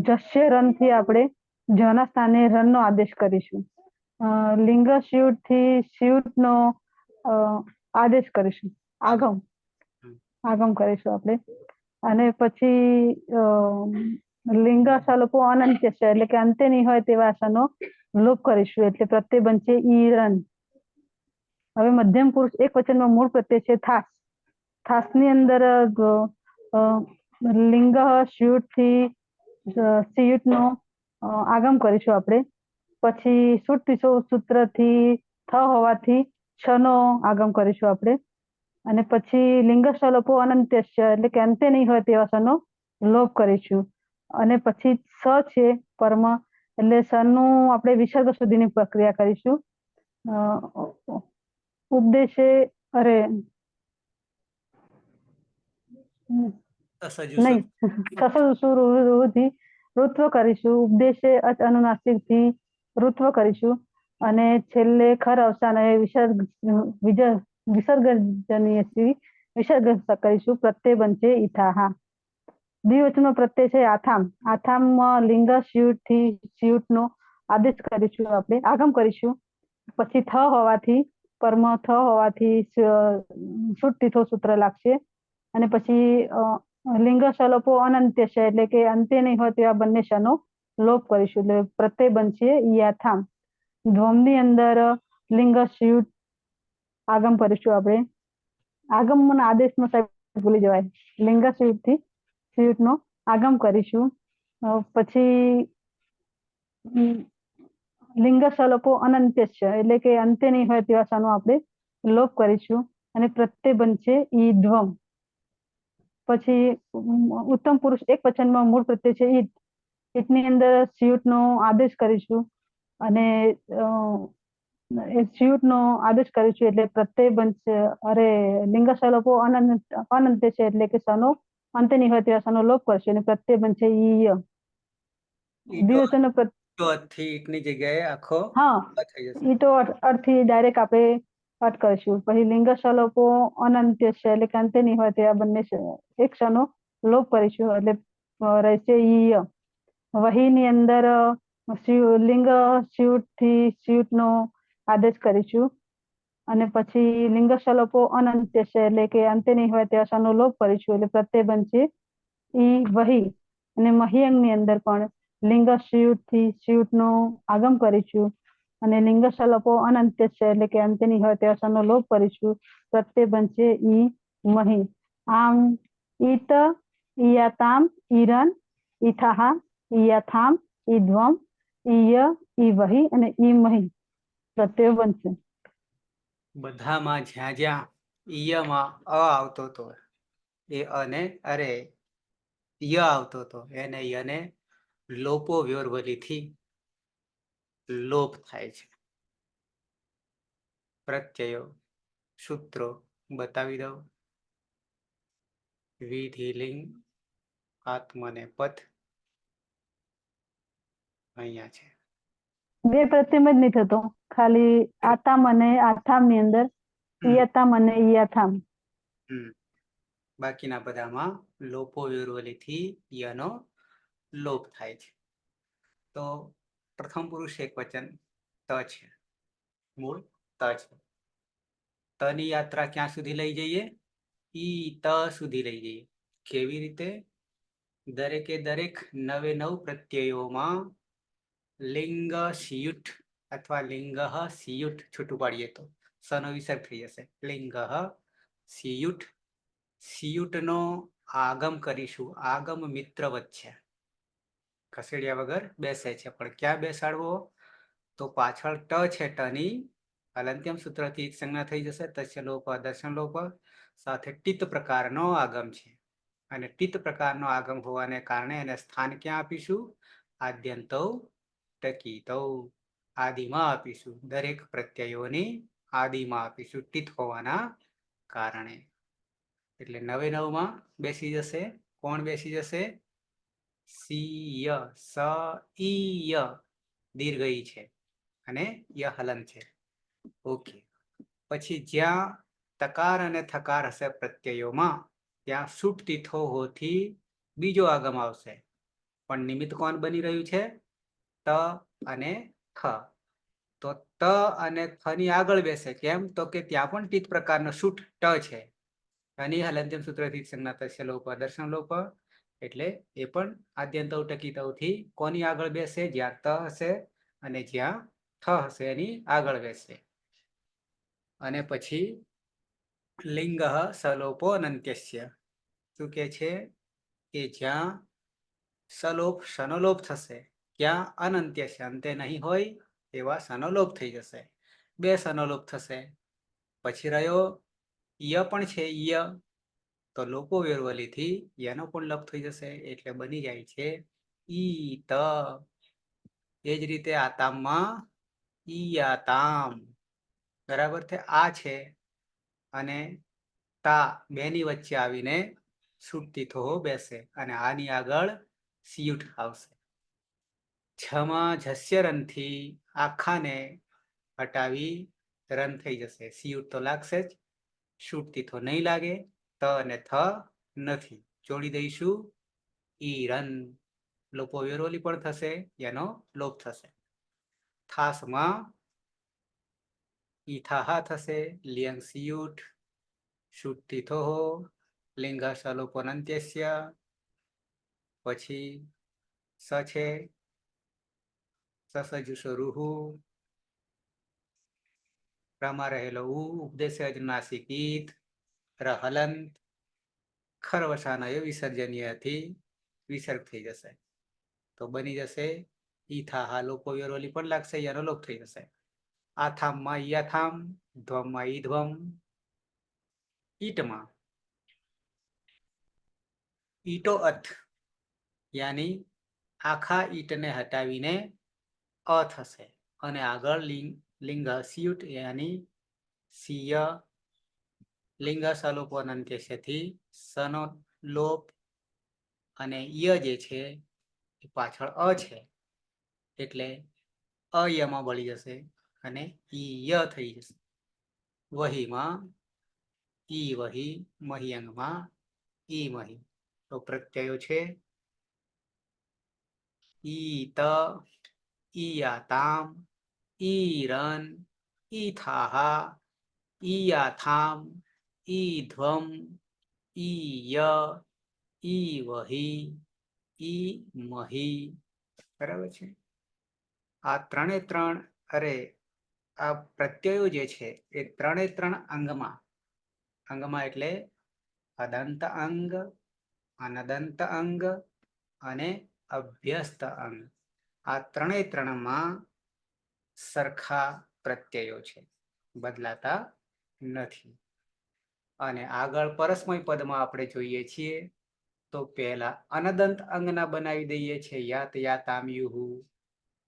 જસ્ય રન થી આપણે જના સ્થાને રન નો આદેશ કરીશું. લિંગ સ્યુટ થી સ્યુટ નો આદેશ કરીશું. આગમ કરીશું આપણે. અને પછી લિંગ સલોપો અનંત્ય છે એટલે કે અંતે નહીં હોય તેવા ક્ષણો લોપ કરીશું એટલે પ્રત્યય બનશે ઈરન. હવે મધ્યમ પુરુષ એક વચનમાં મૂળ પ્રત્યય છે થાસ. થાસ ની અંદર લિંગ સ્યુટ થી સ્યુટ નો આગમ કરીશું આપણે. પછી સુટ સૂત્ર થી થ હોવાથી છ નો આગમ કરીશું આપણે. અને પછી લિંગ સલોપો અનંત્ય એટલે કે અંતે નહીં હોય તેવા ક્ષણો લોપ કરીશું. અને પછી સ છે કર્મ એટલે સ નું આપણે વિસર્ગ સુધીની પ્રક્રિયા કરીશું. ઉપદેશે અરે નહીં સસુરુથી ઋત્વ કરીશું. ઉપદેશે અચ અનુનાસિક થી ઋત્વ કરીશું. અને છેલ્લે ખર અવસાન વિસર્ગજનીય વિસર્ગ કરીશું. પ્રત્યય બનશે ઈથાહા. દ્વિવચનો પ્રત્યય છે આથામ. આથામમાં લિંગ સ્યુટ થી સ્યુટ નો આદેશ કરીશું આપણે. આગમ કરીશું. પછી થ હોવાથી પરમ થ હોવાથી સુટ તીથો સૂત્ર લાગશે. અને પછી લિંગ સલોપો અનંત્ય છે એટલે કે અંતે નહીં હોય તેવા બંને ક્ષણો લોપ કરીશું એટલે પ્રત્યય બનશે યાથામ. ધ્વમ ની અંદર લિંગ સ્યુટ આગમ કરીશું આપણે. આગમન આદેશમાં સાહેબ ભૂલી જવાય. લિંગ સ્યુટ થી સ્યુટ નો આગમ કરીશું. પછી લિંગ સલોપો અનંત્ય છે એટલે કે અંતે નહીં હોય તેવા ક્ષણો આપણે લોપ કરીશું અને પ્રત્યય બનશે ઈ ધ્વમ. પછી ઉત્તમ પુરુષ એક વચનમાં મૂળ પ્રત્યય છે ઈટ. ઈટની અંદર સ્યુટ નો આદેશ કરીશું અને સ્યુટ નો આદેશ કરીશું એટલે પ્રત્યય બનશે. અરે લિંગ સલોપો અનંત્ય છે એટલે કે સનો અંતે નહીં હોય તેવા સનો લોપ કરશે અને પ્રત્યય બનશે ઈય. દ્વિવચનનો ની જગ્યાએ આખો હા થઈ જશે. ઈ તો અર્થથી ડાયરેક્ટ આપણે અર્થ કરીશું. પછી લિંગ સલોપો અનંત્ય છે એટલે કે અંતે નહીં હોય તેવા બંને એક ક્ષણો લોપ કરીશું એટલે રહેશે ઈય. વહી ની અંદર લિંગ સ્યુટ થી સ્યુટ નો આદેશ કરીશું અને પછી લિંગ સલોપો અનંત્ય છે એટલે કે અંતે નહીં હોય તેવા ક્ષણો લોપ કરીશું એટલે પ્રત્યય બનશે ઈ વહી. અને મહિયંગ ની અંદર પણ લિંગ સ્યુટ થી સ્યુટ નો આગમ કરીશું અને લિંગ સલોપો અનંત્ય છે એટલે કે અંતે નહીં હોય તેવા ક્ષણો લોપ કરીશું. પ્રત્યય બનશે ઈ મહી. આમ ઈત ઈયાતામ ઈરન ઈથાહા ઈયાથામ ઈધ્વમ ઈય ઈ વહી અને ઈ મહી પ્રત્યય બનશે. બધામાં જ્યાં જ્યાં ઈયમાં અ આવતો હતો એ અને અરે ય આવતો હતો એને યને લોપો વ્યોરવલીથી લોપ થાય છે. પ્રત્યયો સૂત્રો બતાવી દઉં. વિધિલિંગ આત્મને પથ અહીંયા છે. બે પ્રત્યમ જ નહીં થતો, ખાલી આતામ અને આથામ ની અંદર ઈયતામ અને ઈયાથામ. બાકીના બધામાં લોપો વ્યોરવલીથી યનો લોપ થાય છે. તો પ્રથમ પુરુષ એક વચન ત છે, મૂળ ત છે. તની યાત્રા ક્યાં સુધી લઈ જઈએ? ઈ ત સુધી લઈ જઈએ. કેવી રીતે? દરેકે દરેક નવે નવ પ્રત્યયોમાં લિંગ સિયુટ અથવા લિંગ સિયુટ છૂટું પાડીએ તો સનો વિસર્ગ થઈ જશે. લિંગ સિયુટ. સિયુટનો આગમ કરીશું. આગમ મિત્રવત છે, ખસેડ્યા વગર બેસે છે, પણ ક્યાં બેસાડવો? તો પાછળ ટ છે, ટની હલંત્યમ સૂત્રથી સંજ્ઞા થઈ જશે. તસ્ય લોપ દર્શન લોપ સાથે ટીત પ્રકારનો આગમ છે, અને ટીત પ્રકારનો આગમ હોવાને કારણે એને સ્થાન ક્યાં આપીશું? આદ્યંતો ટકીતો આદિમાં આપીશું. દરેક પ્રત્યયોની આદિમાં આપીશું ટીત હોવાના કારણે. એટલે નવે નવમાં બેસી જશે. કોણ બેસી જશે? સિય સ ઈય દીર્ઘઈ છે અને ય હલન છે. ઓકે. પછી જ્યાં તકાર અને થકાર હશે પ્રત્યયોમાં ત્યાં સૂટ તીથો હોથી બીજો આગમ આવશે, પણ નિમિત્ત કોણ બની રહ્યું છે? ત અને થ. તો ત અને થ ની આગળ બેસે. કેમ? તો કે ત્યાં પણ ટીત પ્રકારનો સૂટ ટ છે. અને હલંત્યમ સૂત્રથી સંજ્ઞા તસ્ય લોપ દર્શન લોપ, એટલે એ પણ આદ્યંતો ટકીતોથી કોની આગળ બેસે? જ્યાં ત હશે અને જ્યાં થ હશે એની આગળ બેસે. અને પછી લિંગ સલોપો અનંત્યસ્ય. શું કે છે? કે જ્યાં સલોપ શનોલોપ થશે, ક્યાં અનંત્ય છે, અંતે નહીં હોય એવા સનોલોપ થઈ જશે. બે સનોલોપ થશે. પછી રહ્યો ય પણ છે, ય તો લોપો વ્યોરવલીથી યનો પણ લોપ થઈ જશે, એટલે બની જાય છે ઈ ત. એ જ રીતે આતામમાં ઈયાતામ. બરાબર છે. આ છે અને તા બેની વચ્ચે આવીને છૂટતી થો બેસે, અને આની આગળ સિયુટ આવશે. છમાં જસ્ય રનથી આખાને હટાવી રન થઈ જશે. સિયુટ તો લાગશે જ, છૂટતી થો નહીં લાગે. ત અને થ નથી, જોડી દઈશું ઈ રન. લોપો વ્યોરવલી પણ થશે, એનો લોપ થશે. થાસમાં ઈથાહા થશે, લિયંગ સિયુટ છૂટતી થો લિંગ સલોપનંત્યસ્ય. પછી સ છે, સસજુષો રૂહુ. રમાં રહેલો ઉ ઉપદેશ અજનાસિક ઈત હલંત ખરવસાના વિસર્જનીયથી વિસર્ગ થઈ જશે. તો બની જશે ઈથાહા. લોપો વ્યોરવલી પણ લાગશે, યાનો લોપ થઈ જશે. આથામમાં ઈયાથામ, ધ્વમમાં ઈધ્વમ. ઈટમાં ઈટો અથ, યાની આખા ઈટને હટાવીને અ થશે, અને આગળ લિંગ સિયુટ યાની સિય. લિંગ સલોપો અનંત્યસ્યથી સનો લોપ, અને ય જે છે એ પાછળ અ છે, એટલે અયમાં બળી જશે અને ઈય થઈ જશે. વહીમાં ઈ વહી, મહિયંગમાં ઈ મહી. તો પ્રત્યયો છે ઈ ત, ઈયાતામ, ઈરન, ઈથાહા, ઈયાથામ, ઈધ્વમ, ઈય, ઈ વહી, ઈ મહી. બરાબર છે. આ ત્રણે ત્રણ, અરે આ પ્રત્યયો જે છે એ ત્રણે ત્રણ અંગમાં એટલે અદંત અંગ, અનદંત અંગ અને અભ્યસ્ત અંગ. આ ત્રણેય ત્રણમાં સરખા પ્રત્યયો છે, બદલાતા નથી. અને આગળ પરસ્મય પદમાં આપણે જોઈએ છીએ તો પહેલા અનદંત અંગના બનાવી દઈએ છીએ યાત યાતામ યુહુ,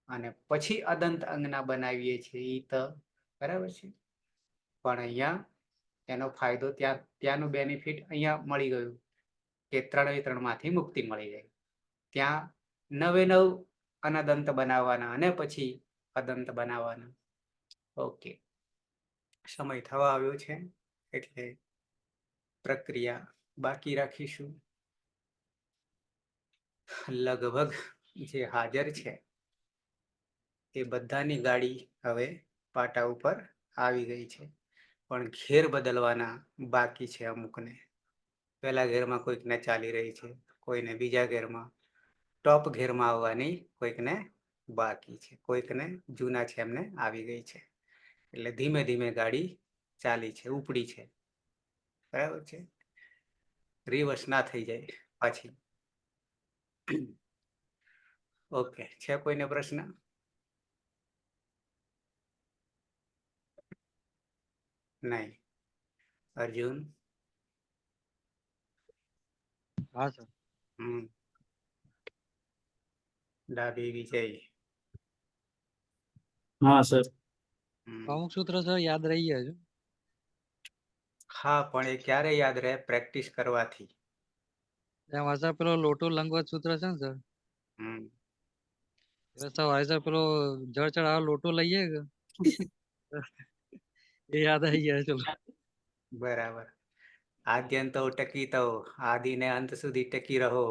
અને પછી અદંત અંગના બનાવીએ છીએ ઈત. બરાબર છે. પણ અહીંયા એનો ફાયદો ત્યાંનું બેનિફિટ અહીંયા મળી ગયું કે 3 માંથી મુક્તિ મળી જાય. ત્યાં 9 અનદંત બનાવવાના અને પછી અદંત બનાવવાના. ઓકે, સમય થવા આવ્યો છે એટલે પ્રક્રિયા બાકી રાખીશું. લગભગ જે હાજર છે એ બધાની ગાડી હવે પાટા ઉપર આવી ગઈ છે, પણ ઘેર બદલવાના બાકી છે અમુકને. પહેલા ઘેરમાં કોઈકને ચાલી રહી છે, કોઈને બીજા ઘેરમાં, ટોપ ઘેરમાં આવવાની કોઈકને બાકી છે, કોઈકને જૂના છે એમને આવી ગઈ છે. એટલે ધીમે ધીમે ગાડી ચાલી છે, ઉપડી છે. બરાબર છે. રિવર્સ ના થઈ જાય પાછી. ઓકે, છે કોઈને પ્રશ્ન? નહીં. અર્જુન? હા સર. ડાબી વિજય? હા સર. અમુક સૂત્ર સર યાદ રહી ગયા છે. હા, પણ એ ક્યારે યાદ રહે? પ્રેક્ટિસ કરવાથી. એમાં સર પેલો લોટો લંગવત સૂત્ર છે ને સર, એટલે સર સર પેલો જળ ચઢાવ લોટો લઈએ કે એ યાદ આવી ગયા. ચલો, બરાબર. આદ્યંતો ટકીતો, આદિને અંત સુધી ટકી રહો.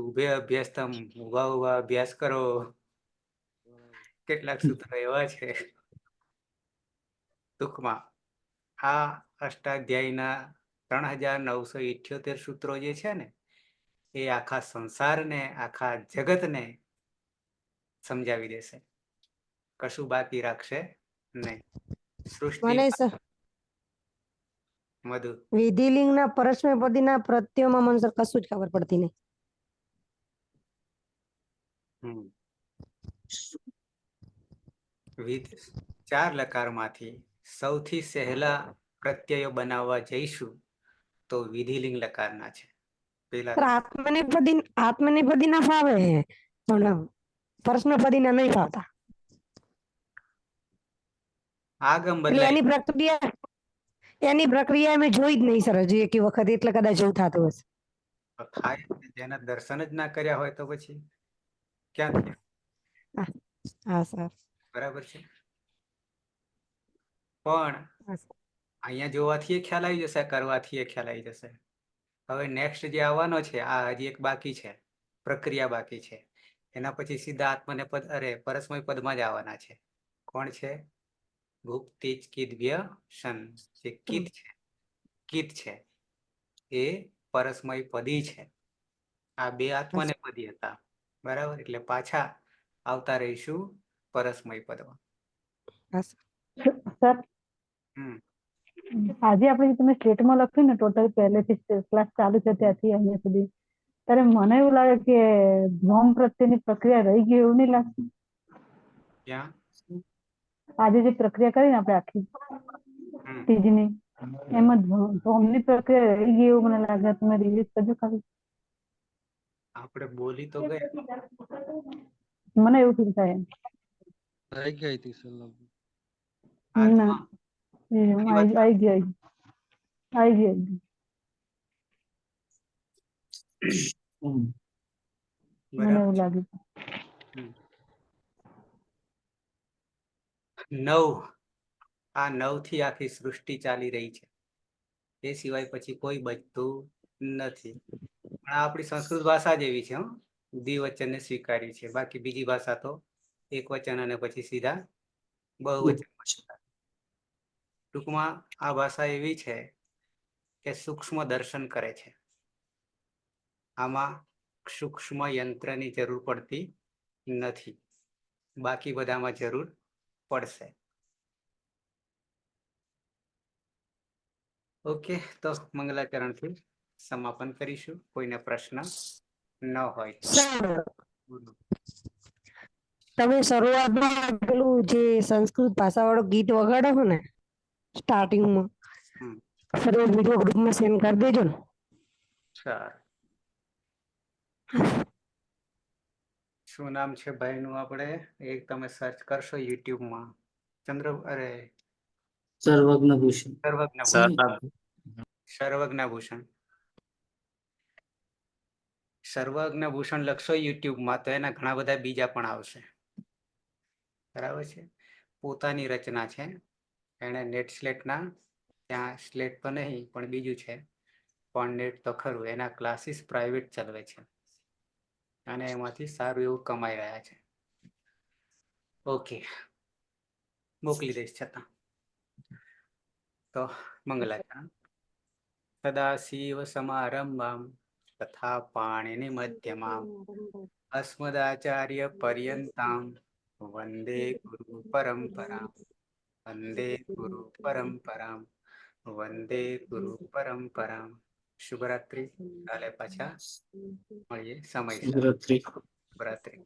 ઉભે અભ્યાસ તમ, ઉભા ઉભા અભ્યાસ કરો. કેટલાક સૂત્રો એવા છે. ટૂંકમાં આ અષ્ટાધ્યાયના 3978 સૂત્રો જે છે ને, એ આખા સંસારને, આખા જગતને સમજાવી દેશે. કશું બાકી રાખશે નહીં. સૃષ્ટિ મધુ વિધિલિંગના પરસ્મય પદીના પ્રત્યયમાં મને સર કશું જ ખબર પડતી નહીં. ચાર લકારમાંથી સૌથી સહેલા પ્રત્યયો બનાવવા જઈશું તો વિધિલિંગ લકારના છે. આત્મની પદીના ફાવે પણ પરસ્મય પદીના નહીં ફાવતા. આગમ બદલાય એની પ્રક્રિયા મેં જોઈ જ નહીં સર હજુ એક વખત, એટલે કદાચ એવું થતું હશે. થાય, જેના દર્શન જ ના કર્યા હોય તો પછી ક્યાં? હા સર, બરાબર છે. પણ અહીંયા જોવાથી ખ્યાલ આવી જશે, કરવાથી ખ્યાલ આવી જશે. હવે નેક્સ્ટ જે આવવાનો છે, આ હજી એક બાકી છે, પ્રક્રિયા બાકી છે. એના પછી સીધા આત્મને પદ, અરે પરસ્મય પદમાં જ આવવાના છે. કોણ છે? ગુપ્તિજ કિદ્વ્ય શન. જે કિત છે, કિત છે એ પરસ્મય પદી છે. આ બે આત્મને પદી હતા. બરાબર, એટલે પાછા આવતા રહીશું પરસ્મય પદમાં. સર, આજે આપણે તમે સ્ટેટમાં લખ્યું ને ટોટલ પહેલેથી ક્લાસ ચાલુ છે ત્યાંથી અહીંયા સુધી, ત્યારે મને એવું લાગે કે ધ્વમ પ્રત્યેની પ્રક્રિયા રહી ગઈ એવું નહીં લાગતું? ક્યાં? આજે જે પ્રક્રિયા કરી ને આપણે આખી ત્રીજની, એમાં ધ્વમની પ્રક્રિયા રહી ગઈ એવું મને લાગે. તમે રિલીઝ કરજો ખાલી. આપણે બોલી તો ગયા, મને એવું ફીલ થાય. રહી ગઈ હતી સર. ના, આવી ગઈ. મને એવું લાગે. 9, આ 9 થી આખી સૃષ્ટિ ચાલી રહી છે. એ સિવાય પછી કોઈ બચતું નથી. પણ આ આપણી સંસ્કૃત ભાષા જ એવી છે, દ્વિવચનને સ્વીકારી છે. બાકી બીજી ભાષા તો એક વચન અને પછી સીધા બહુવચન. ટૂંકમાં આ ભાષા એવી છે કે સૂક્ષ્મ દર્શન કરે છે. આમાં સૂક્ષ્મ યંત્રની જરૂર પડતી નથી, બાકી બધામાં જરૂર પડશે. ઓકે, તો મંગલાચરણથી સમાપન કરીશું. કોઈને પ્રશ્ન ન હોય તમે શરૂઆતમાં પેલું જે સંસ્કૃત ભાષા વાળું ગીત વગાડો છો ને, સ્ટાર્ટિંગમાં હમ. સર વિડીયો ગ્રુપમાં સેન્ડ કરી દેજો ને. સારું. શું નામ છે ભાઈનું? આપણે એક તમે સર્ચ કરશો યુટ્યુબમાં, અરે સર્વજ્ઞભૂષણ. સર્વજ્ઞભૂષણ સર્વજ્ઞભૂષણ લખશો યુટ્યુબમાં તો એના ઘણા બધા બીજા પણ આવશે. બરાબર છે. પોતાની રચના છે. એણે નેટ સ્લેટના, ત્યાં સ્લેટ તો નહીં પણ બીજું છે, પણ નેટ તો ખરું, એના ક્લાસીસ પ્રાઇવેટ ચાલવે છે અને એમાંથી સારું એવું કમાઈ રહ્યા છે. ઓકે, મોકલી દઈશ. છતાં તો મંગલાચરણ. સદાશિવ સમારંભામ તથા પાણીની મધ્યમાં અસ્મદાચાર્ય પર્યંતામ વંદે ગુરુ પરંપરામ. વંદે ગુરુ પરંપરામ. વંદે ગુરુ પરંપરામ. શુભરાત્રી. કાલે પાછા મળીએ સમય. શુભરાત્રી. શુભરાત્રી.